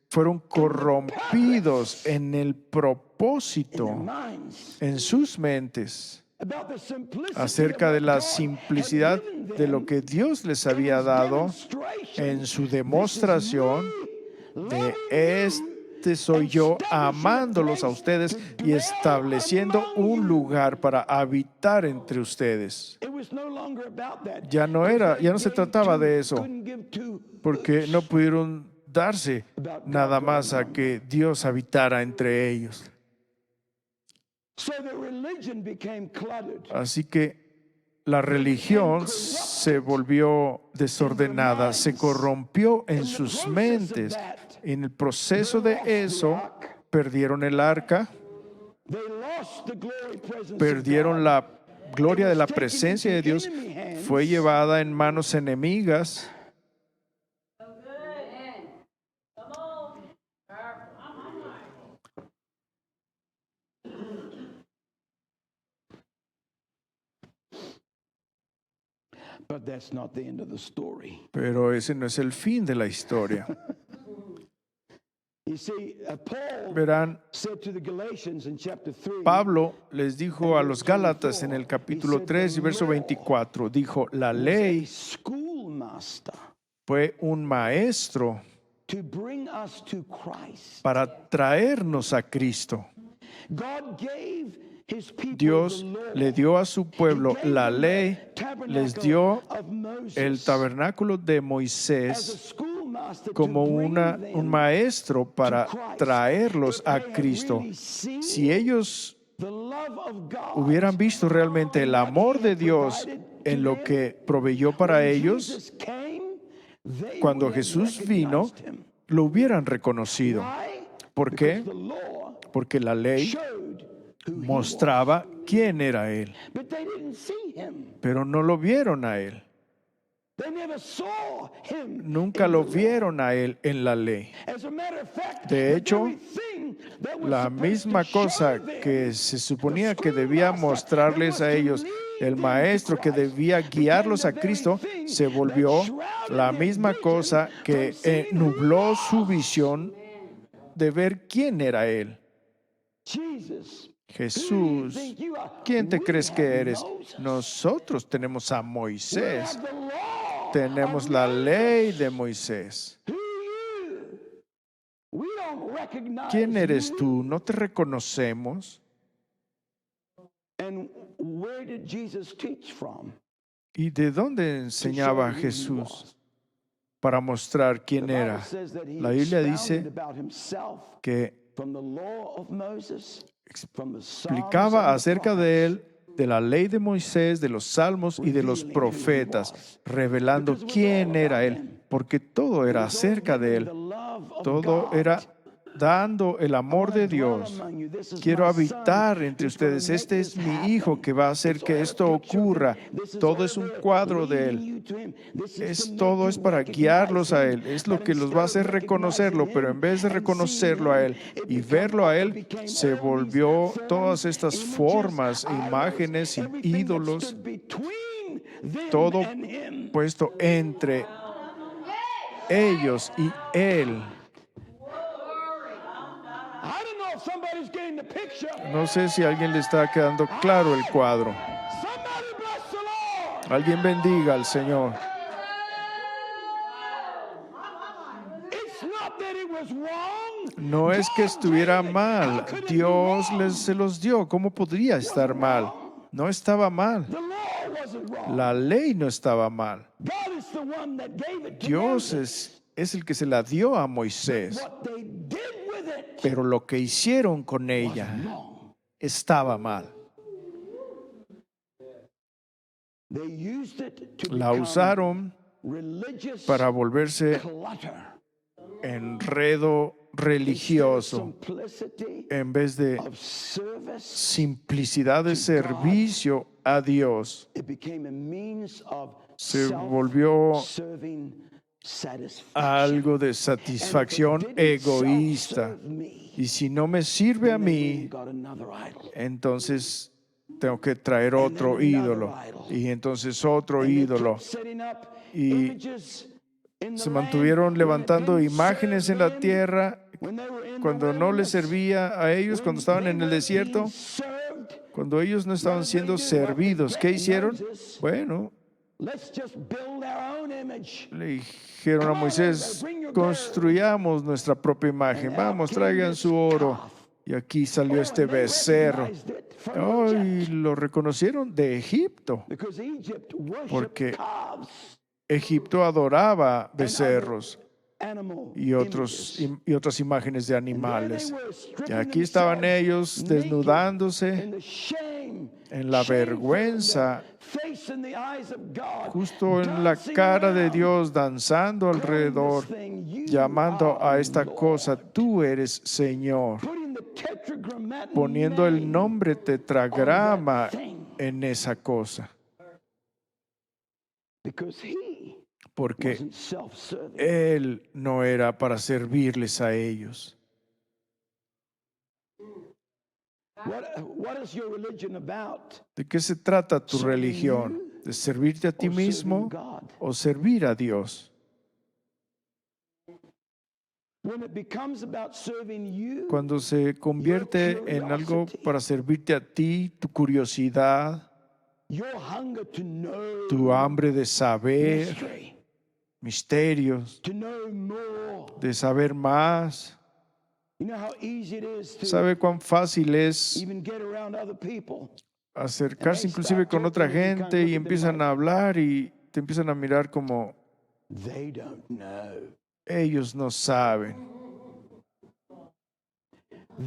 fueron corrompidos en el propósito, minds en sus mentes, about the simplicity acerca of de what la God simplicidad had given de lo them que Dios les in había His dado demonstration. en su This is demostración me de loving este soy yo, amándolos a ustedes y estableciendo un lugar para habitar entre ustedes. It was no longer about that. Ya no se trataba de eso, Couldn't give two porque no pudieron darse nada más a que Dios habitara entre ellos. So the religion became cluttered. Así que la religión se volvió desordenada, se corrompió en sus mentes. En el proceso de eso, perdieron el arca, They lost the glory presence of perdieron God. la gloria de la presencia de Dios, fue llevada en manos enemigas. But that's not the end of the story. Pero ese no es el fin de la historia. You see, Paul Verán, said to the Galatians in chapter 3, Pablo les dijo a los Gálatas en el capítulo 3 y verso 24, dijo, la a ley schoolmaster fue un maestro to bring us to Christ. para traernos a Cristo. God gave his people Dios the law. le dio a su pueblo He gave la them ley, the tabernacle les dio of Moses el tabernáculo de as a Moisés schoolmaster como to bring un them maestro para to Christ. traerlos If a they had Cristo. really seen Si ellos the love of God hubieran visto realmente el amor de Dios en lo que proveyó para when ellos, Jesus came, they cuando would have Jesús vino, recognized him. lo hubieran reconocido. Why? ¿Por qué? The law Porque la ley showed who he mostraba quién era Él, was, but they didn't see him. pero no lo vieron a Él. They never saw him. Nunca in lo the law. vieron a Él en la ley. As a matter of fact, De the hecho, very thing that was La supposed misma to show cosa them, que se suponía the que debía schoolmaster, mostrarles that a was to ellos, lead el them to maestro que Christ, debía guiarlos a became the Cristo, very thing se that volvió shrouded la their misma vision cosa que from seeing who nubló he su was. visión de ver quién era Él. Jesus, who do you Jesús, think you are? ¿quién te We crees que have eres? Moses. Nosotros tenemos a We Moisés, have the law tenemos of la Moses. ley de Moisés. Who are you? We don't recognize ¿Quién eres you. tú? ¿No te reconocemos? And where did Jesus teach from? ¿Y de dónde To enseñaba show who he Jesús was. para mostrar quién The Bible era? says that he La Biblia expounded dice about himself que from the law of Moses, from the Psalms explicaba and the acerca de prophets. él, de la ley de Moisés, de los salmos y de los profetas, revelando quién era él, porque todo era acerca de él, todo era dando el amor de Dios. Quiero habitar entre ustedes. Este es mi hijo que va a hacer que esto ocurra. Todo es un cuadro de él. Todo es para guiarlos a él. Es lo que los va a hacer reconocerlo, pero en vez de reconocerlo a él y verlo a él, se volvió todas estas formas, imágenes y ídolos, todo puesto entre ellos y él. No sé si a alguien le está quedando claro el cuadro. Alguien bendiga al Señor. No es que estuviera mal. Dios se los dio. ¿Cómo podría estar mal? No estaba mal. La ley no estaba mal. Dios es el que se la dio a Moisés. Pero lo que hicieron con ella estaba mal. La usaron para volverse enredo religioso simplicity en vez de of service, simplicidad de servicio a Dios. it became a means of Se volvió self-serving satisfaction. algo de satisfacción egoísta. Serve me, Y si no me sirve a mí, got another idol. entonces tengo que traer otro ídolo. Y entonces otro ídolo. Setting up Y images in the se land mantuvieron when it levantando didn't imágenes serve en la them, tierra when they were in the cuando no les wilderness, servía a ellos, cuando estaban en el desierto, served. cuando ellos no estaban siendo servidos. ¿Qué hicieron? Bueno, Let's just build our own image. le dijeron a Moisés, construyamos nuestra propia imagen. Vamos, traigan su oro. Y aquí salió este becerro. Oh, y lo reconocieron de Egipto, Because Egypt worshipped porque calves, Egipto adoraba becerros animal y otras imágenes de There they animales. were, Y stripping aquí estaban themselves ellos naked desnudándose in the shame, en la vergüenza, face in the eyes of God, justo en la dancing cara de around, Dios, danzando calling alrededor, this thing, "You llamando are a esta Lord", cosa, tú eres Señor, putting the tetragrammaton poniendo el name nombre tetragrama on that thing, en esa cosa, because he porque wasn't self-serving. Él no era para servirles a ellos. What is your religion about? ¿De qué se trata tu religión? ¿De servirte a ti Or serving mismo God? o servir a Dios? When it becomes about serving you, Cuando se convierte en algo para servirte a ti, tu curiosidad, your hunger to know tu hambre de saber, mystery, misterios, to know more. de saber más. You know how easy it is to ¿Sabe cuán fácil es even get around other people? acercarse inclusive con otra gente y empiezan a hablar y te empiezan a mirar como They don't know. ellos no saben,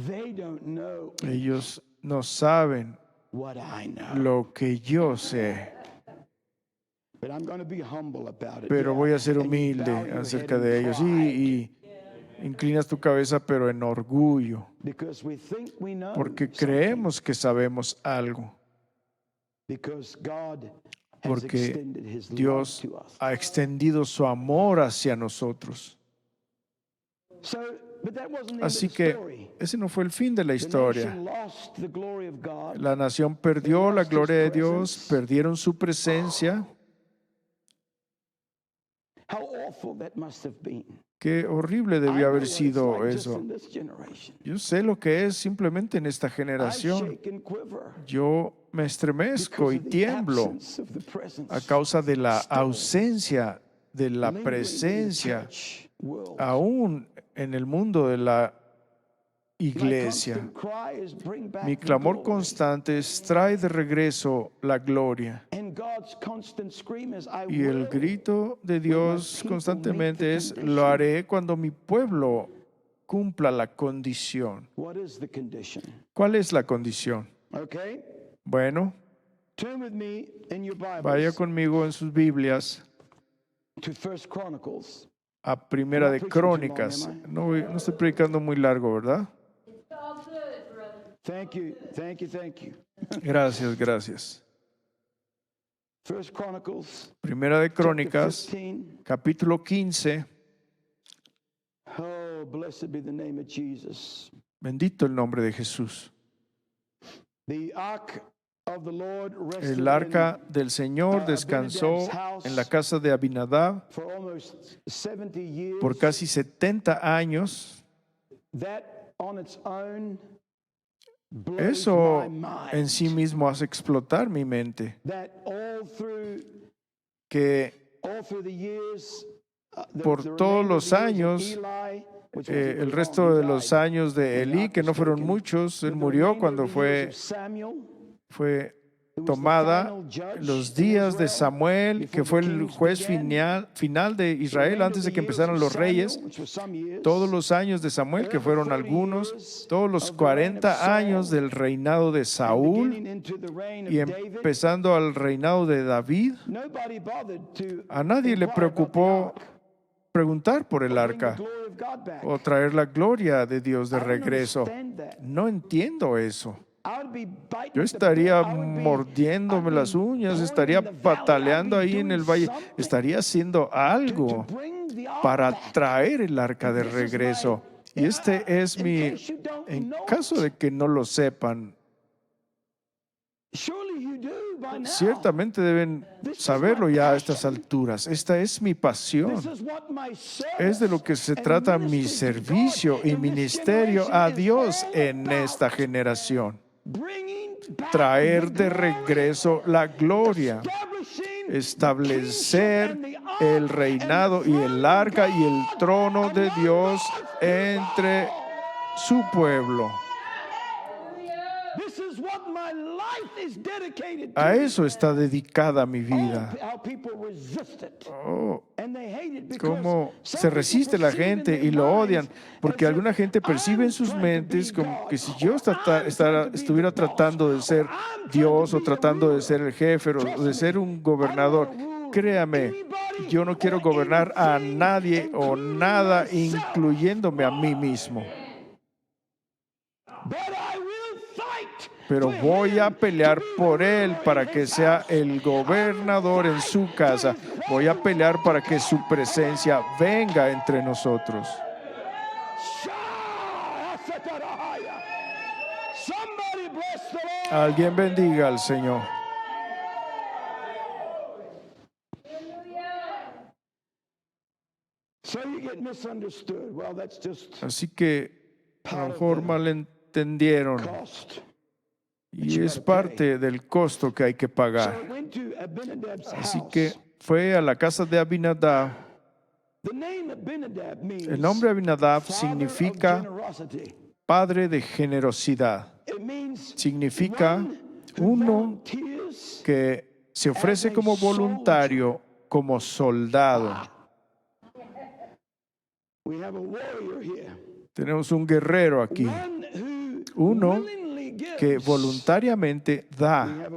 They don't know ellos no saben what I know. lo que yo sé? But I'm going to be humble about it. Pero Yeah. voy a ser And you humilde bow your acerca head de in ellos pride, y inclinas tu cabeza pero en orgullo, because we think we know porque something. creemos que sabemos algo, Because God has porque extended his love Dios to us. ha extendido su amor hacia nosotros. So, but that wasn't the end of Así the que story. ese no fue el fin de la The historia. nation lost the glory of God. La nación perdió la gloria de Dios, perdieron su presencia. How awful that must have been. Qué horrible I debió know haber what it's sido like just eso. in this generation. Yo sé lo que es simplemente en esta I generación. shake and quiver Yo me estremezco because y of the tiemblo absence of the presence a causa de la still ausencia de la lingering in the presencia church world. aún en el mundo de la My iglesia. constant cry is, "Bring back Mi the clamor glory." constante es: trae de regreso la gloria. And God's constant scream is, "I Y el will." grito de Dios people constantemente meet the es: condition. lo haré cuando mi pueblo cumpla la condición. What is the condition? ¿Cuál es la condición? Okay? Bueno, Turn with me in your vaya Bibles conmigo en sus Biblias to First Chronicles. a Primera de I'm not preaching too long, Crónicas. am I? No estoy predicando muy largo, ¿verdad? Thank you, thank you, thank you. Gracias, gracias. First Chronicles, Primera de chapter Crónicas, 15. capítulo 15. Oh, blessed be the name of Jesus. Bendito el nombre de Jesús. The ark of the Lord rested El arca in del Señor descansó en la casa de Abinadab for almost 70 years. por casi 70 años. That on its own blows Eso my mind. en sí mismo hace explotar mi mente. That all through Que the years, por todos los años, el resto de los años de Elí, que no fueron muchos, él murió cuando fue tomada, los días de Samuel, que fue el juez final de Israel antes de que empezaran los reyes, todos los años de Samuel, que fueron algunos, todos los 40 años del reinado de Saúl y empezando al reinado de David, a nadie le preocupó preguntar por el arca of God back. o traer la gloria de Dios de I don't regreso. understand that. No entiendo eso. I would be biting Yo at the estaría bit. mordiéndome las uñas, estaría pataleando ahí en el valle, estaría haciendo algo para traer el arca de regreso. Y este es en caso de que no lo sepan, ciertamente deben saberlo ya a estas alturas. Esta es mi pasión. Es de lo que se trata mi servicio y ministerio a Dios en esta generación. Traer de regreso la gloria, establecer el reinado y el arca y el trono de Dios entre su pueblo. A eso está dedicada mi vida. Oh, cómo se resiste la gente y lo odian, porque alguna gente percibe en sus mentes como que si yo estuviera tratando de ser Dios o tratando de ser el jefe o de ser un gobernador. Créame, yo no quiero gobernar a nadie o nada, incluyéndome a mí mismo. Pero voy a pelear por él para que sea el gobernador en su casa. Voy a pelear para que su presencia venga entre nosotros. Alguien bendiga al Señor. Así que a lo mejor malentendieron. Y es parte del costo que hay que pagar. Así que fue a la casa de Abinadab. El nombre Abinadab significa padre de generosidad. Significa uno que se ofrece como voluntario, como soldado. Tenemos un guerrero aquí. Uno que voluntariamente da.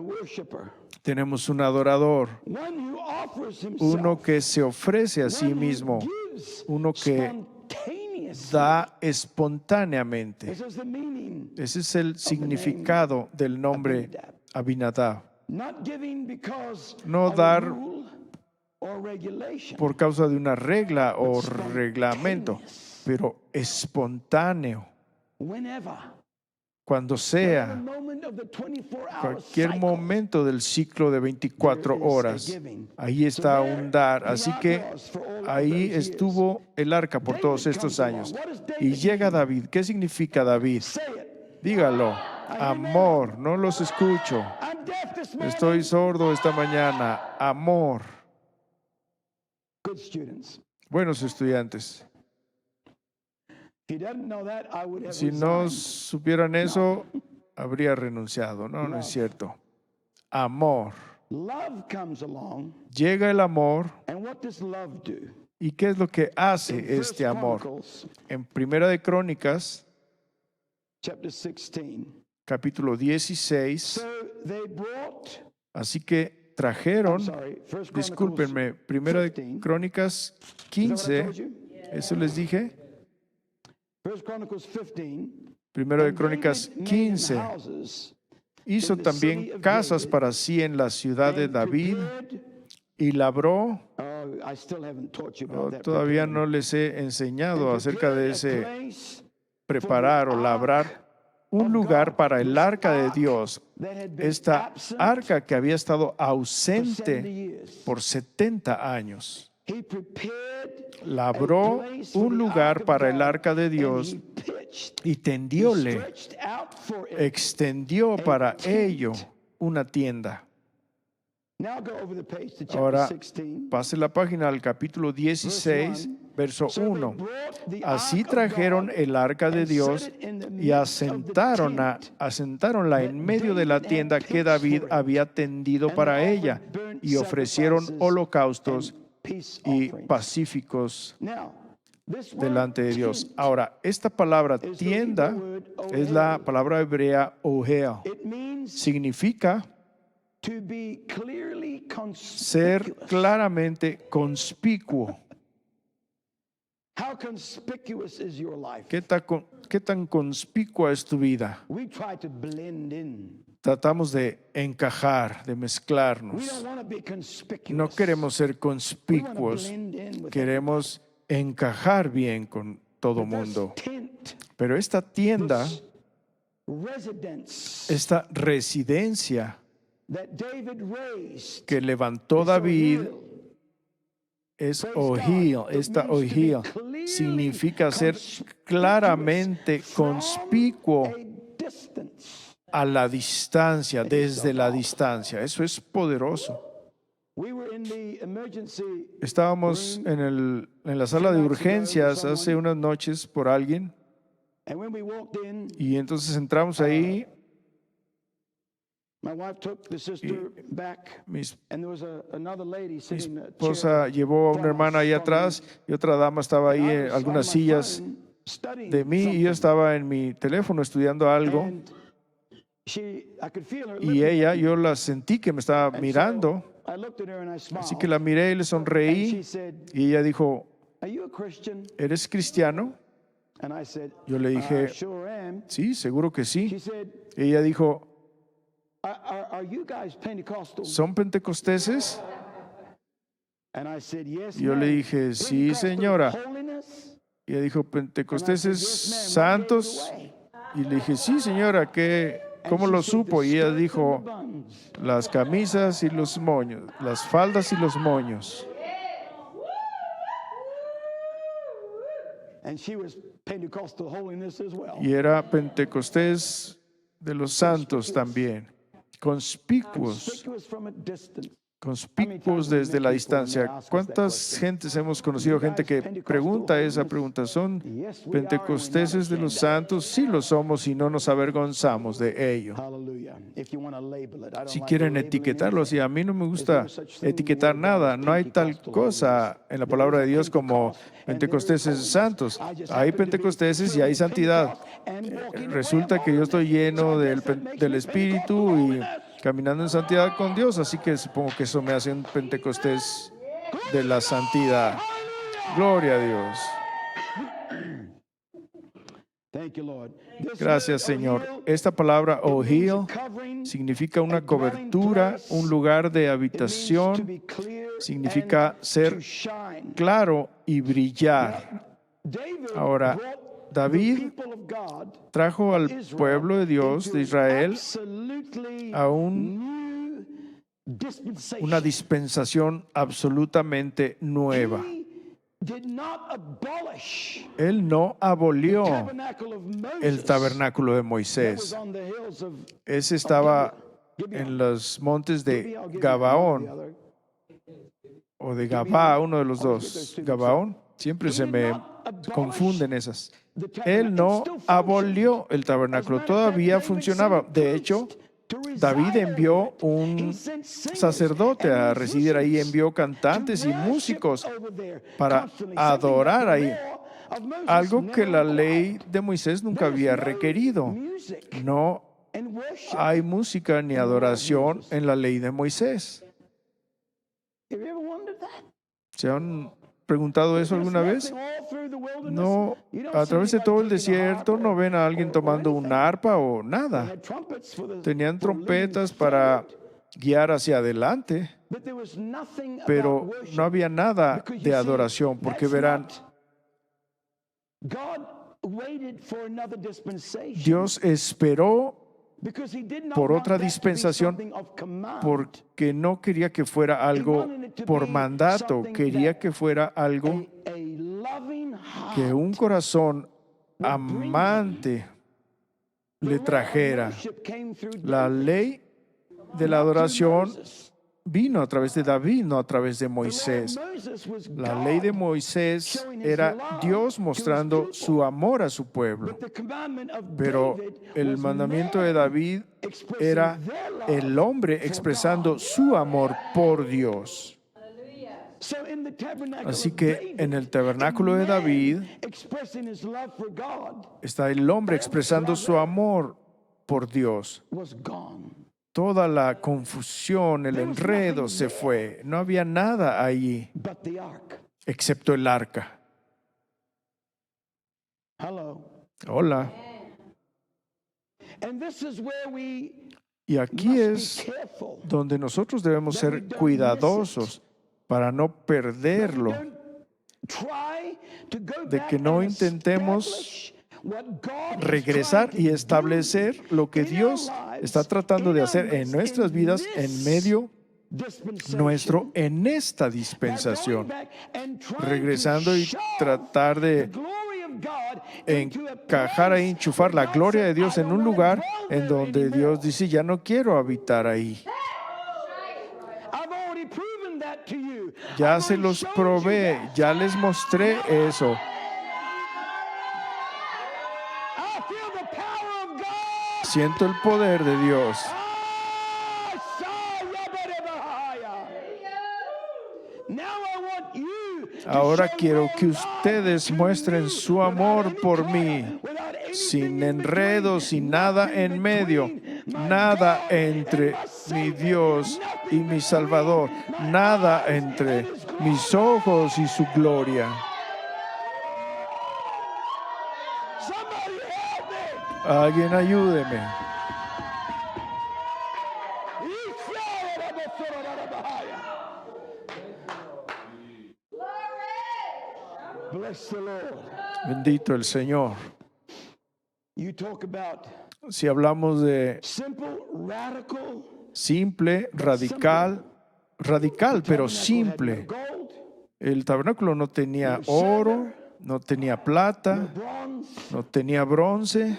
Tenemos un adorador, uno que se ofrece a sí mismo, uno que da espontáneamente. Ese es el significado del nombre Abinadab. No dar por causa de una regla o reglamento, pero espontáneo. Cuando sea, cualquier momento del ciclo de 24 horas, ahí está un dar. Así que ahí estuvo el arca por todos estos años. Y llega David. ¿Qué significa David? Dígalo. Amor. No los escucho. Estoy sordo esta mañana. Amor. Buenos estudiantes. Si no supieran eso, habría renunciado. No, no es cierto. Amor. Llega el amor. ¿Y qué es lo que hace este amor? En Primera de Crónicas, capítulo 16. Así que trajeron, discúlpenme, Primera de Crónicas 15, eso les dije. Primero de Crónicas 15. Hizo también casas para sí en la ciudad de David y labró. Todavía no les he enseñado acerca de ese preparar o labrar un lugar para el arca de Dios. Esta arca que había estado ausente por 70 años. Labró un lugar para el arca de Dios y extendió para ello una tienda. Ahora pase la página al capítulo 16, verso 1. Así trajeron el arca de Dios y asentaronla en medio de la tienda que David había tendido para ella y ofrecieron holocaustos y pacíficos delante de Dios. Ahora, esta palabra tienda es la palabra hebrea ohel. Significa ser claramente conspicuo. conspicuous is your life? ¿Qué tan conspicua es tu vida? We try to blend in. Tratamos de encajar, de We mezclarnos. don't want to be conspicuous. No queremos ser We want to conspicuos. blend in with Queremos encajar bien con todo everyone. mundo. This tent, Pero esta tienda, this residence esta residencia that David raised, que levantó is David, Ohel. es Praise Ohel. God. It Esta means to be Ohel clearly significa ser conspicuous claramente from conspicuo a distance. a la distancia, desde la distancia. Eso es poderoso. We were in the emergency Estábamos en la sala de urgencias hace unas noches por alguien and when we walked in, y entonces entramos ahí. my wife took the sister back Mi and there was another lady sitting in a chair. esposa llevó a una hermana ahí atrás y otra dama estaba ahí en algunas sillas de mí y yo estaba en mi teléfono estudiando algo y ella, yo la sentí que me estaba mirando, así que la miré y le sonreí y ella dijo, ¿eres cristiano? Yo le dije, sí, seguro que sí. Y ella dijo, ¿son pentecosteses? Y yo le dije, sí, señora. Y ella dijo, ¿pentecosteses santos? Y le dije, sí, señora, ¿cómo lo supo? Y ella dijo, las camisas y los moños, las faldas y los moños. Y era Pentecostés de los santos también, conspicuos desde la distancia. ¿Cuántas gentes hemos conocido? Gente que pregunta esa pregunta. ¿Son pentecosteses de los santos? Sí lo somos y no nos avergonzamos de ello. Si quieren etiquetarlo, y a mí no me gusta etiquetar nada. No hay tal cosa en la palabra de Dios como pentecosteses santos. Hay pentecosteses y hay santidad. Resulta que yo estoy lleno del Espíritu y caminando en santidad con Dios, así que supongo que eso me hace un pentecostés de la santidad. Gloria a Dios. Gracias, Señor. Esta palabra Ohel significa una cobertura, un lugar de habitación, significa ser claro y brillar. Ahora, David trajo al pueblo de Dios, de Israel, a una dispensación absolutamente nueva. Él no abolió el tabernáculo de Moisés. Ese estaba en los montes de Gabaón o de Gabá, uno de los dos. Gabaón, siempre se me confunden esas. Él no abolió el tabernáculo, todavía funcionaba. De hecho, David envió un sacerdote a residir ahí, envió cantantes y músicos para adorar ahí, algo que la ley de Moisés nunca había requerido. No hay música ni adoración en la ley de Moisés. ¿Se han preguntado eso alguna vez? No, a través de todo el desierto no ven a alguien tomando un arpa o nada. Tenían trompetas para guiar hacia adelante, pero no había nada de adoración, porque verán, Dios esperó por otra dispensación porque no quería que fuera algo por mandato, quería que fuera algo que un corazón amante le trajera. La ley de la adoración vino a través de David, no a través de Moisés. La ley de Moisés era Dios mostrando su amor a su pueblo, pero el mandamiento de David era el hombre expresando su amor por Dios. Así que en el tabernáculo de David está el hombre expresando su amor por Dios. Toda la confusión, el enredo se fue. No había nada allí, excepto el arca. Hello. Hola. And this is where we Y aquí must es be careful donde nosotros debemos ser cuidadosos para no perderlo, don't try to go de back que no and intentemos establish what God is regresar trying y to establecer lo que in our Dios lives, está tratando de in hacer our en midst, nuestras in vidas, en this medio dispensation, nuestro, en esta by going dispensación, back and trying to regresando y shove tratar the de glory of God into a encajar ahí, place enchufar la where God gloria de said, Dios "I en don't un want to lugar dwell en there donde Dios anymore." dice, ya no quiero habitar ahí. I've already proven that to you. Ya I've se already los showed you probé, that. ya les mostré eso. I feel the power of God. Siento el poder de Dios. Now I want you to Ahora show quiero your que love ustedes to muestren me su without amor any por clutter, mí, without anything sin in enredos, between, sin nada nothing en medio, between my nada God and entre my mi Savior, Dios y nothing mi Salvador, between my nada eyes entre and His mis glory. ojos y su gloria. Somebody help me. Alguien ayúdeme. Bless the Lord. Bendito el Señor. You talk about Si hablamos de simple, radical. simple, radical, radical, pero Tabernacle had no simple. gold, El tabernáculo no tenía oro, no tenía no plata, bronze, no tenía bronce,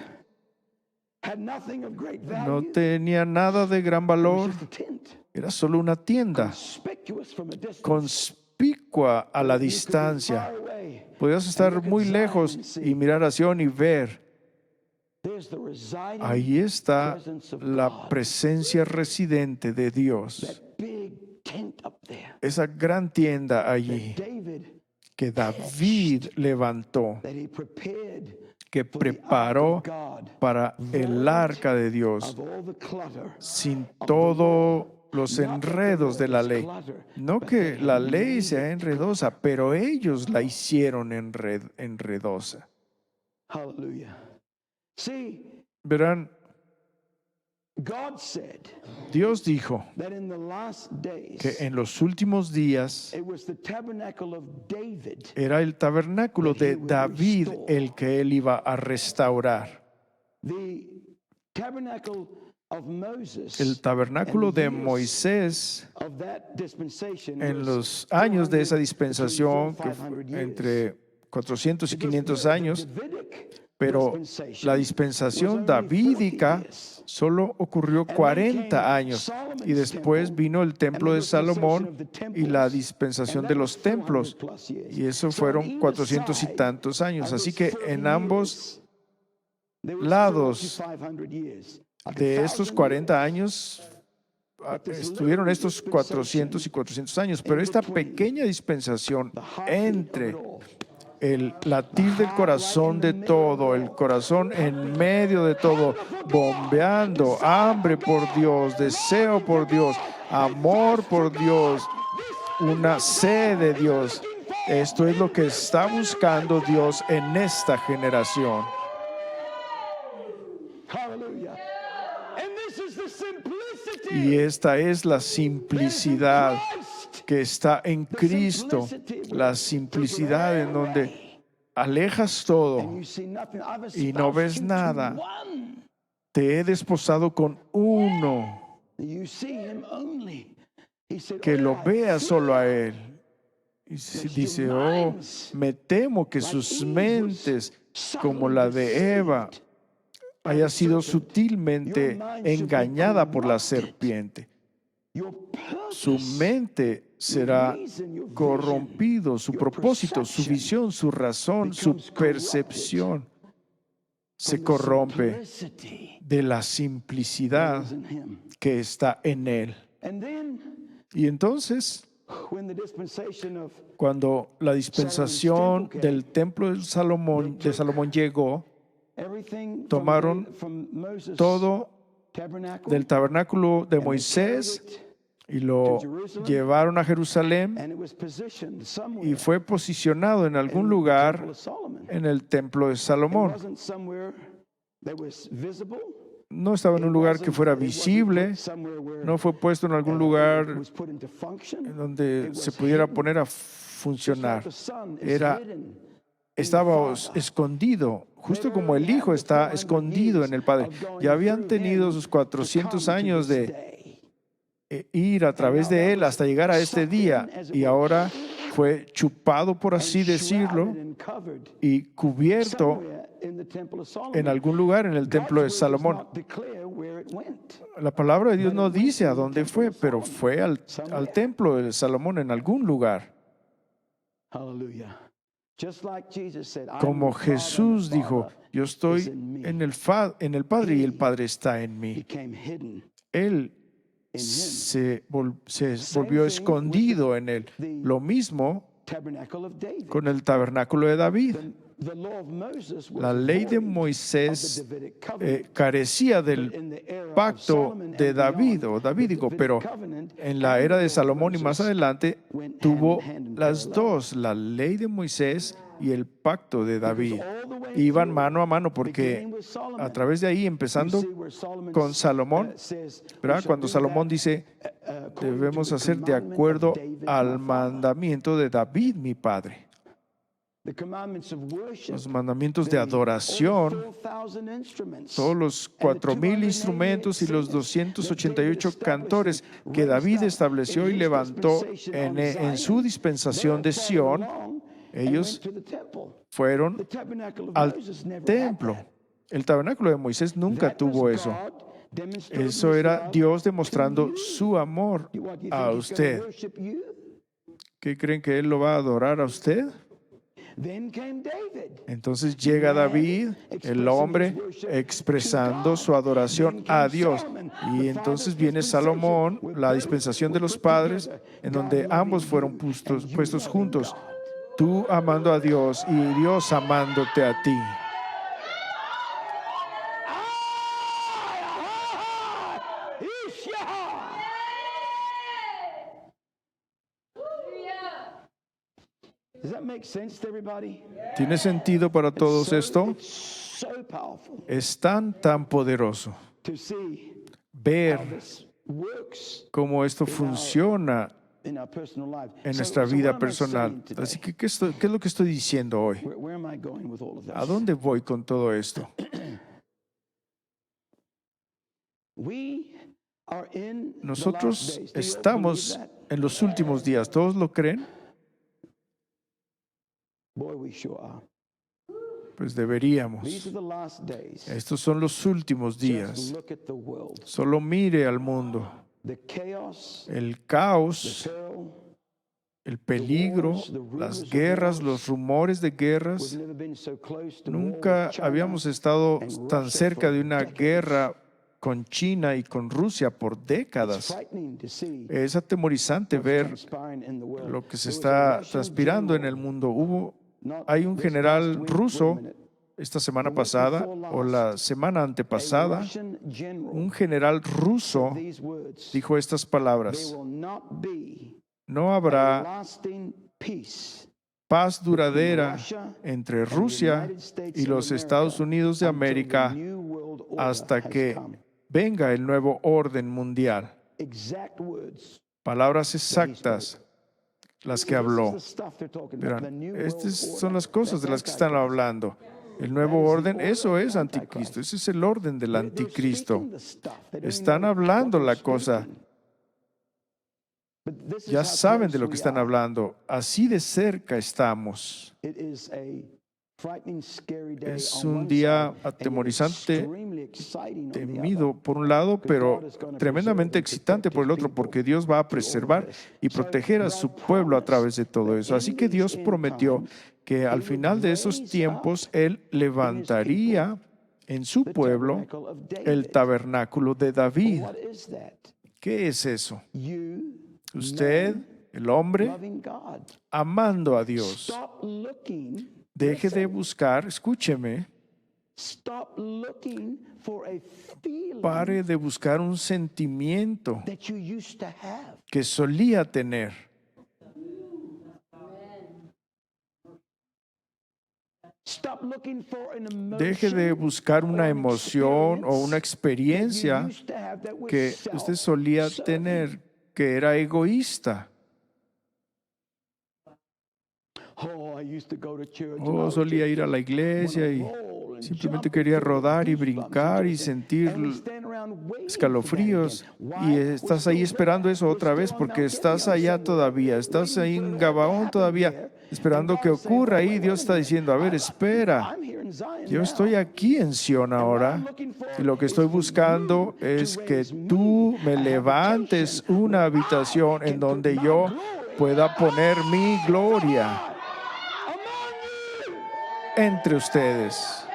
had nothing of great no value. tenía nada de gran It was valor. just a tent, Era solo una tienda, conspicuous from a distance. conspicua a la You could be distancia. far away Podías and estar look at muy Zion lejos and see, y mirar a Sion y ver. there's the residing Ahí está presence of la God. presencia residente de Dios. That big tent up there Esa gran tienda that allí David, que David levantó, that he prepared que for the ark preparó of God, para el arca de Dios, of all the clutter, sin todos los not that the enredos de law la is ley. clutter, No but que they la had ley made sea it enredosa, pero ellos la hicieron enredosa. Hallelujah. See, Verán, God said Dios dijo that in the last days que en los últimos días it was the tabernacle of David. era el tabernáculo de David el que él iba a restaurar. The tabernacle of Moses El tabernáculo and the de years Moisés of that dispensation en was los años de esa 400 dispensación, que between 400 fue 500 years. entre 400 y Because 500 the años, Davidic pero dispensation la was dispensación only 40 davídica years. solo ocurrió then 40 came años Solomon's y después temple vino el templo and de the dispensation Salomón of the y la temples, dispensación and de that los was 400 templos plus years. y eso So on fueron either 400 y side tantos años. of Así this que 40 en ambos years, there was lados 500 years. Like de 1,000 estos 40 years. años But this estuvieron little estos 400 y 400 años, pero in esta between, pequeña dispensación the heartbeat of it entre all, el latir del corazón de todo, el corazón en medio de todo, bombeando, hambre por Dios, deseo por Dios, amor por Dios, una sed de Dios. Esto es lo que está buscando Dios en esta generación. Hallelujah. And this is the simplicity Y esta es la that is in simplicidad Christ. que está en Cristo, la simplicidad en donde alejas todo And you see nothing. I've y no espoused ves you to nada. one. Te he desposado con uno, You see him only. He said, que "Oh, lo I vea solo a fear Él. Y dice, oh, me temo que sus mentes, como la de Eva, haya sido sutilmente engañada por la serpiente. your Su purpose, mente será reason, your vision, corrompido, su propósito, su visión, su razón, su percepción se from the corrompe simplicity de la that simplicidad is in him." que está en Él. And then Y entonces, when the dispensation of cuando la dispensación del templo de Salomón llegó, everything tomaron from Moses' todo tabernacle, del tabernáculo de and they carried Moisés, it y lo llevaron a Jerusalén and it was positioned y somewhere fue posicionado en algún in the lugar Temple of Solomon. en el templo de It Salomón. wasn't somewhere that was visible. No estaba en un lugar que fuera visible, no fue puesto en algún lugar en donde se pudiera poner a funcionar. Estaba escondido, justo como el Hijo está escondido en el Padre. Ya habían tenido sus 400 años de ir a través de Él hasta llegar a este día, y ahora fue chupado, por así decirlo, y cubierto en algún lugar en el templo de Salomón. La palabra de Dios no dice a dónde fue, pero fue al templo de Salomón en algún lugar. Como Jesús dijo, yo estoy en el Padre y el Padre está en mí. Él se volvió escondido en él. Lo mismo con el tabernáculo de David. La ley de Moisés carecía del pacto de David o davídico, pero en la era de Salomón y más adelante tuvo las dos, la ley de Moisés y el pacto de David. Iban mano a mano, porque a través de ahí, empezando con Salomón, ¿verdad? Cuando Salomón dice, debemos hacer de acuerdo al mandamiento de David, mi padre. Los mandamientos de adoración, todos los 4,000 instrumentos y los 288 cantores que David estableció y levantó en su dispensación de Sión, ellos fueron al templo. El tabernáculo de Moisés nunca tuvo eso. Eso era Dios demostrando su amor a usted. ¿Qué creen que Él lo va a adorar a usted? Entonces llega David, el hombre, expresando su adoración a Dios. Y entonces viene Salomón, la dispensación de los padres, en donde ambos fueron puestos juntos. Tú amando a Dios y Dios amándote a ti. ¿Tiene sentido para todos esto? Es tan poderoso ver cómo esto funciona en nuestra vida personal. Así que, ¿qué es lo que estoy diciendo hoy? ¿A dónde voy con todo esto? Nosotros estamos en los últimos días. ¿Todos lo creen? Pues deberíamos. Estos son los últimos días. Solo mire al mundo. El caos, el peligro, las guerras, los rumores de guerras. Nunca habíamos estado tan cerca de una guerra con China y con Rusia por décadas. Es atemorizante ver lo que se está transpirando en el mundo. Hay un general ruso esta semana pasada o la semana antepasada, un general ruso dijo estas palabras: no habrá paz duradera entre Rusia y los Estados Unidos de América hasta que venga el nuevo orden mundial. Palabras exactas las que habló. Verán, estas son las cosas de las que están hablando. El nuevo orden, eso es anticristo. Ese es el orden del anticristo. Están hablando la cosa. Ya saben de lo que están hablando. Así de cerca estamos. Es un día atemorizante, temido por un lado, pero tremendamente excitante por el otro, porque Dios va a preservar y proteger a su pueblo a través de todo eso. Así que Dios prometió que al final de esos tiempos Él levantaría en su pueblo el tabernáculo de David. ¿Qué es eso? Usted, el hombre, amando a Dios. Deje de buscar, escúcheme, Stop looking for a feeling Pare de buscar un sentimiento that you used to have. que solía tener. Stop looking for an emotion Deje de buscar or una an emoción o una experience that you experiencia used to have that was que usted solía self-serving. tener, que era egoísta. Oh, I used to go to church and I O would solía just ir a la iglesia y roll and simplemente jump quería and feel the rodar y goosebumps brincar y and sentir we stand around waiting for that escalofríos. again. Y Why? We're estás still ahí esperando there. eso We're otra still vez on porque Mount estás Gilead allá somewhere, todavía, estás waiting ahí for en that to Gabaón happen todavía, there. esperando And que God's saying, ocurra wait, ahí. wait, Dios wait a está minute. diciendo, a ver, espera, I'm here in Zion yo now. estoy aquí en Sion And what I'm ahora looking for y lo que is estoy for buscando you es to que raise me tú me a levantes habitation una where habitación I en can put donde my yo glory pueda poner mi gloria among you. entre ustedes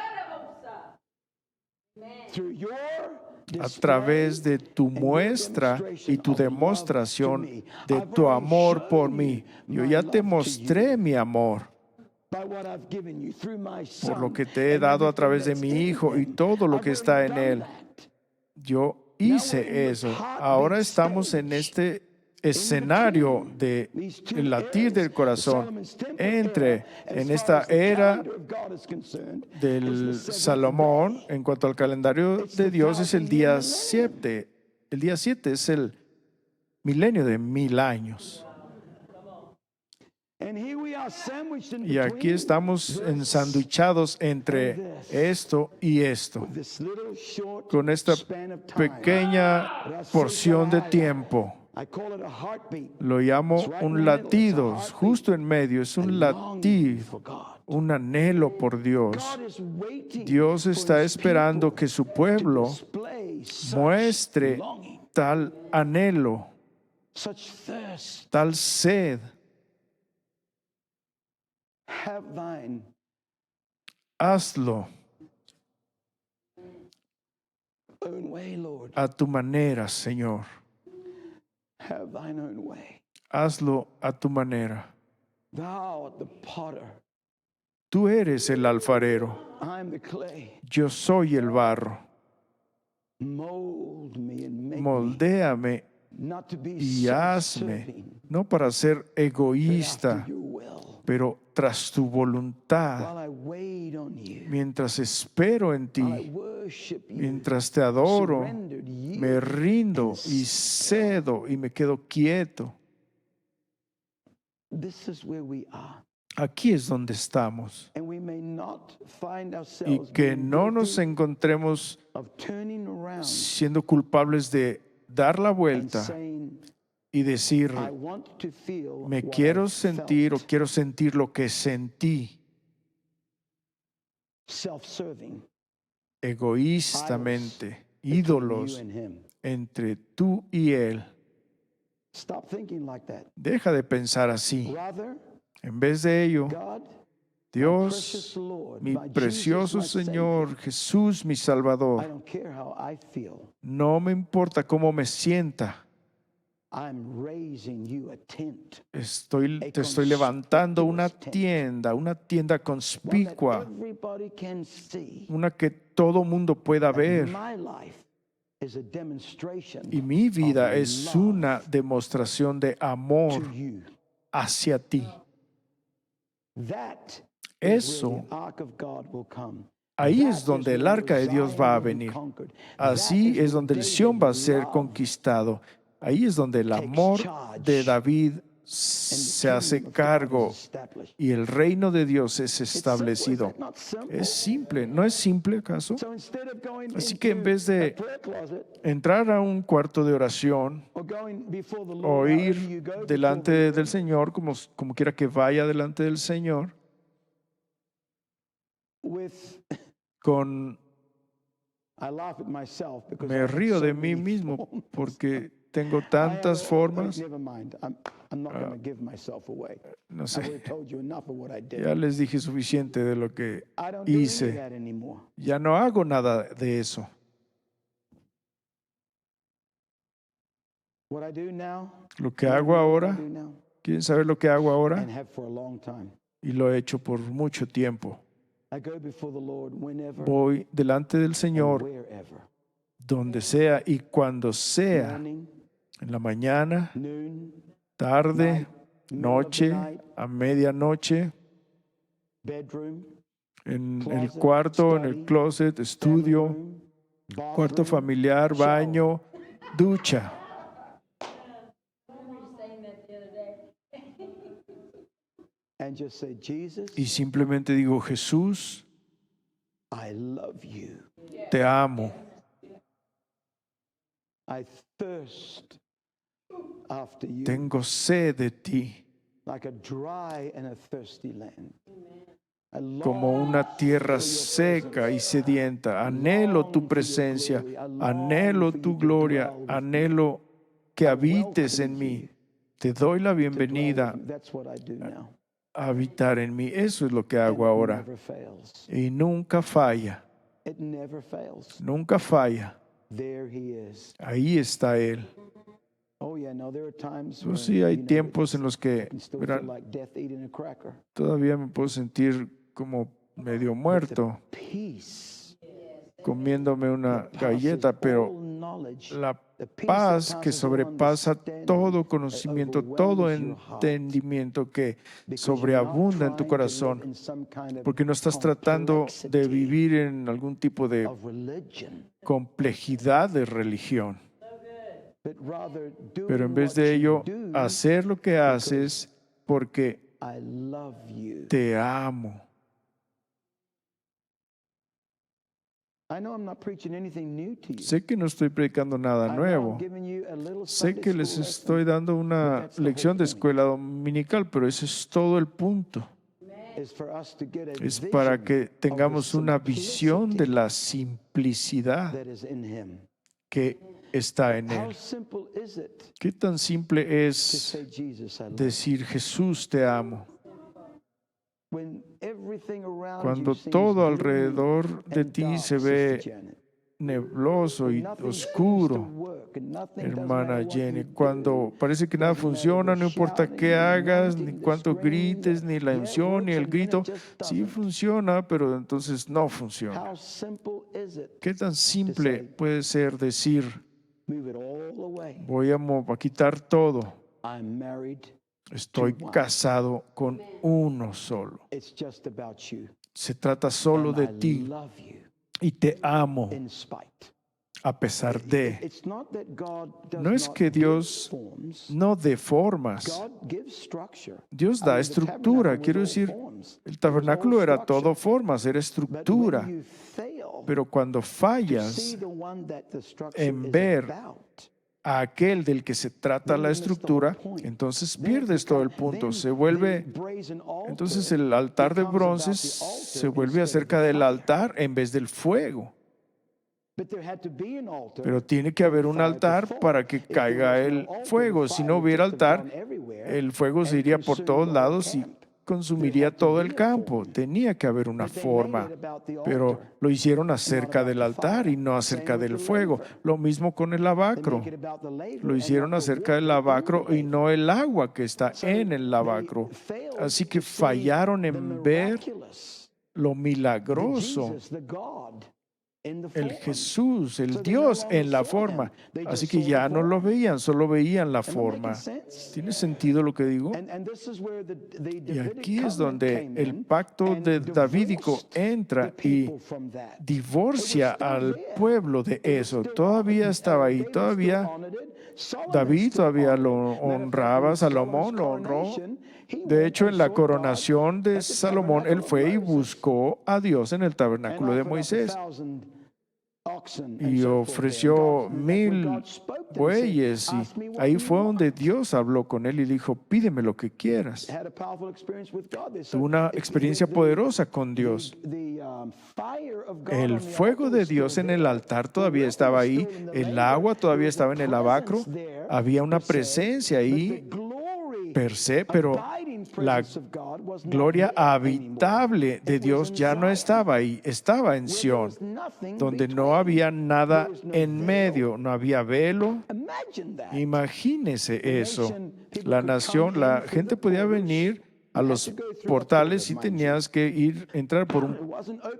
Through your a display través de tu and your muestra y demonstration tu of love to demostración me. de I've tu already amor por shown mí. you Yo my ya te love to mostré you mi amor by what I've given you through my por lo son que te he and dado a everything través de that's mi in Hijo y him. todo lo I've que está already en done Él. that. Yo Now we're in hice this eso. hot, Ahora big estamos en stage este escenario between de these two el latir del eras, corazón Solomon's temple entre era, en as esta far as the era calendar of God is concerned, was the del seventh Salomón. day. En cuanto al calendario It's de the Dios, es el 1,000-year día millennium. 7. El día 7 es el milenio de 1000 años. And here we are sandwiched in Y aquí between estamos this ensanduchados entre esto y esto, with this little short con esta span of time. pequeña porción de tiempo. I call it a heartbeat. Lo llamo It's right in un the middle. It's a latido, heartbeat. justo en medio, es A un longing latir, for God. un anhelo por Dios. God is waiting Dios for está his esperando people que su to pueblo display such muestre longing, tal anhelo, such thirst. tal sed. Have thine Hazlo own way, Lord. a tu manera, Señor. Have thine own way. Hazlo a tu manera. Thou art the potter. Tú eres el alfarero, I am the clay. yo soy el barro. Mold me and make me Moldéame not to be y hazme, self-serving, no para ser but after egoísta, your will. pero tras tu voluntad, While I wait on you, mientras espero en while I ti, worship you, mientras te adoro, surrendered, me yielded, rindo and y cedo y me quedo quieto. this is where we are. Aquí es donde estamos. And we may not find Y ourselves que being no nos guilty encontremos of turning around siendo culpables de dar la and vuelta saying, y decir, I want to feel me what quiero I sentir o felt. quiero sentir lo que sentí Self-serving. egoístamente, between ídolos you and him. entre tú y Él. Stop thinking like that. Deja de pensar así. Rather, En vez de ello, God, my Dios, precious Lord, mi my precioso Jesus, my Señor, Savior, Jesús, mi I Salvador, don't care how I feel. no me importa cómo me sienta. I'm raising you a tent. Te estoy levantando una tienda One that conspicua, everybody can see. una que todo mundo pueda That ver. my life is a demonstration Y mi vida of es love una demostración de amor to you. hacia ti. That is Eso, where the ark of God will come. ahí That es donde is el where arca de Dios Zion va a will be venir. conquered. Así That is es donde el where Sión va a David's ser love conquistado. Ahí es donde el amor de David and the se hace kingdom of God cargo is established. y el reino de Dios es It's simple, is establecido. it not simple? Es simple, ¿no es simple acaso? So instead of going Así que en into vez a de prayer closet entrar a un cuarto de oración or going before the Lord, o however ir you go before delante the del Lord, Señor, como quiera que vaya delante del Señor, with con I laugh at myself because I me have río so de mí many mismo forms. porque tengo I have tantas formas. Never mind. I'm not going to give myself away. No I sé, already told you enough of what I did. ya les dije suficiente de lo que I don't do any of hice. that anymore. Ya no hago nada de eso. What I do now, Lo que you hago know what I ahora, do now, ¿quieren saber lo que hago ahora? and have for a long time, Y lo he hecho por mucho tiempo. I go before the Lord whenever Voy delante del and Señor wherever. donde sea y cuando sea, Morning, en la mañana, noon, tarde, night, middle of the noche, night, a medianoche, bedroom, en el closet, cuarto, en el study, closet, family estudio, room, cuarto bathroom, familiar, shower. baño, ducha. And just say, Jesus, Y simplemente digo, Jesús, I love you. te amo. I thirst after you Tengo sed de ti, like a dry and a thirsty land. I como long una tierra for your seca y presence. sedienta. Anhelo tu Long for your presencia, glory. I long anhelo for you tu to gloria, dwell with me. anhelo que I habites en welcome mí. you Te doy la to dwell bienvenida with you. That's what I do now. a habitar en mí. Eso es lo que And hago it ahora. never fails. Y nunca falla, It never fails. nunca falla. There he is. Ahí está Él. Oh yeah, no, there are times Pues when, sí, hay you know, tiempos en los I que can still verán, feel like death eating a cracker. todavía me puedo sentir como medio muerto Peace comiéndome una that passes galleta, pero all knowledge, la the peace that paz que passes all sobrepasa understanding, todo that conocimiento, overwhelms todo your heart, entendimiento que because you're not sobreabunda en tu trying to live corazón, in some kind of porque no estás tratando de complexity vivir en algún tipo de of religion, complejidad de religión, but rather pero en doing vez what de you ello, do. hacer lo que haces porque I love you. te amo. I know I'm not preaching anything new to you. Sé que no estoy predicando nada I know nuevo. I'm giving you a little Sé Sunday que school les lesson, estoy dando but una that's the whole lección de point. escuela dominical, pero ese es todo el punto. Is for us to get a Es para vision que of the tengamos una visión de simplicity la simplicidad that is in him. que está en How Él. simple is it ¿Qué tan simple to es say, Jesus, I love you? decir Jesús te amo? When everything around Cuando you seems todo gloomy alrededor de and ti dark, se Sister ve Janet. nebloso When y nothing seems to oscuro, work and nothing, doesn't hermana matter what Jenny, you cuando do, parece que nada doesn't matter funciona, the no importa shouting, qué the hagas, ni anointing, the cuánto screaming, grites, ni la yeah, it unción, ni works, el and then grito. it just Sí doesn't. funciona, pero entonces no funciona. How simple is it? ¿Qué tan simple say, puede ser decir, Move it all away. voy a quitar todo? I'm married. Estoy To one. casado con uno solo. It's just about you. Se trata solo And de I ti love you y te amo in spite. a pesar de. It's not that God does No es not que give Dios forms. no dé formas. God gives structure. Dios I da mean, the estructura. tabernacle Quiero was all decir, forms. el It was tabernáculo all era structure. todo formas, era But estructura. when you fail Pero cuando to see fallas the one that the structure en is ver about, a aquel del que se trata then la you miss the whole estructura, point. entonces Then it pierdes todo el becomes- punto. then Se the vuelve, brazen altar entonces el altar de becomes about bronce the altar se vuelve instead of acerca the del fire. altar en vez del fuego. But there had to be an altar Pero tiene que for the haber un fire to altar fall. para que If there caiga was no el altar, fuego. the Si fire no would hubiera just have altar, gone everywhere el fuego se and iría por consumed todos the whole lados y camp. consumiría There had to todo be el a campo. form. Tenía que haber una But they made forma, it about the pero altar lo hicieron and acerca not del about the altar fire. y no acerca Same with del the fuego. laver. Lo mismo con el They lavacro. make it about the laver Lo and hicieron not the acerca del water in lavacro the y laver. no el agua que está So en el they lavacro. failed Así que to see fallaron the en ver miraculous, lo the milagroso, Jesus, the God in the el form. Jesús, el So they no Dios longer en la saw forma. him. They Así just que saw ya the no lo form. veían, solo veían la Am I making forma. sense? ¿Tiene sentido lo que digo? And this is where the Y Davidic aquí es covenant donde came el in pacto and de davídico divorced entra the y people from that. divorcia It was still al there. pueblo de It was eso. still Todavía estaba ahí, David still todavía honored it. Solomon David still todavía honored lo it. Matter of fact, honraba, in Solomon's Salomón lo honró. coronation, he De went hecho, and en la sought God coronación de at the Salomón, él tabernacle of fue y Moses buscó a Dios en el and tabernáculo de offered up Moisés 1,000 oxen and y so forth there. ofreció And when 1000 God spoke to him, he said, bueyes y "Ask me what ahí you fue donde want." Dios habló con él y dijo, pídeme lo que quieras. Had a powerful experience with God. They said, Tuvo una "It's experiencia poderosa con Dios. the fire of God El on the fuego altar de was still Dios en el there. altar The todavía record estaba was ahí, still in the el laver. agua todavía There was estaba a en el lavacro, presence there había una per se, presencia but the ahí glory, per se, pero abiding la presence of God was not gloria there anymore. habitable de It was Dios in ya no Zion, estaba ahí, estaba en where there Sión, was nothing donde no between. había nada There was no en veil. medio, no había velo. Imagine that. Imagínese The eso. nation, people La could come nación, in la through gente the podía portals, venir a los portales y tenías que entrar por un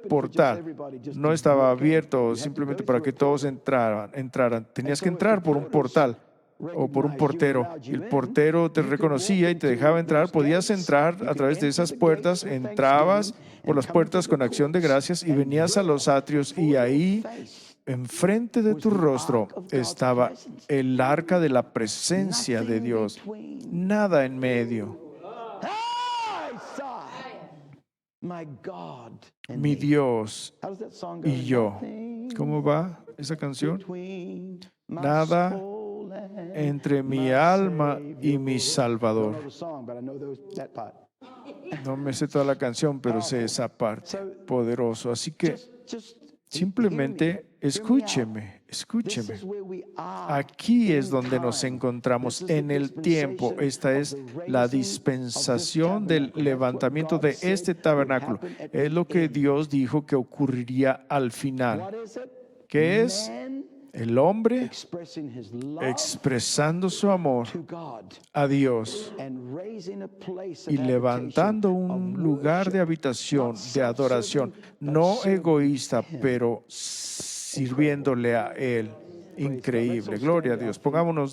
portal. No estaba abierto simplemente para que todos entraran. Tenías que entrar por un portal o por un portero. Y el portero te reconocía y te dejaba entrar. Podías entrar a través de esas puertas. Entrabas por las puertas con acción de gracias y venías a los atrios, y ahí, enfrente de tu rostro, estaba el arca de la presencia de Dios. Nada en medio. Mi Dios y yo. ¿Cómo va esa canción? Nada entre mi alma y mi Salvador. No me sé toda la canción, pero sé esa parte. Poderoso. Así que simplemente escúcheme. Aquí es donde nos encontramos en el tiempo. Esta es la dispensación del levantamiento de este tabernáculo. Es lo que Dios dijo que ocurriría al final. ¿Qué es? El hombre expresando su amor a Dios y levantando un lugar de habitación, de adoración, no egoísta, pero sirviéndole a Él. Increíble. Gloria a Dios. Pongámonos de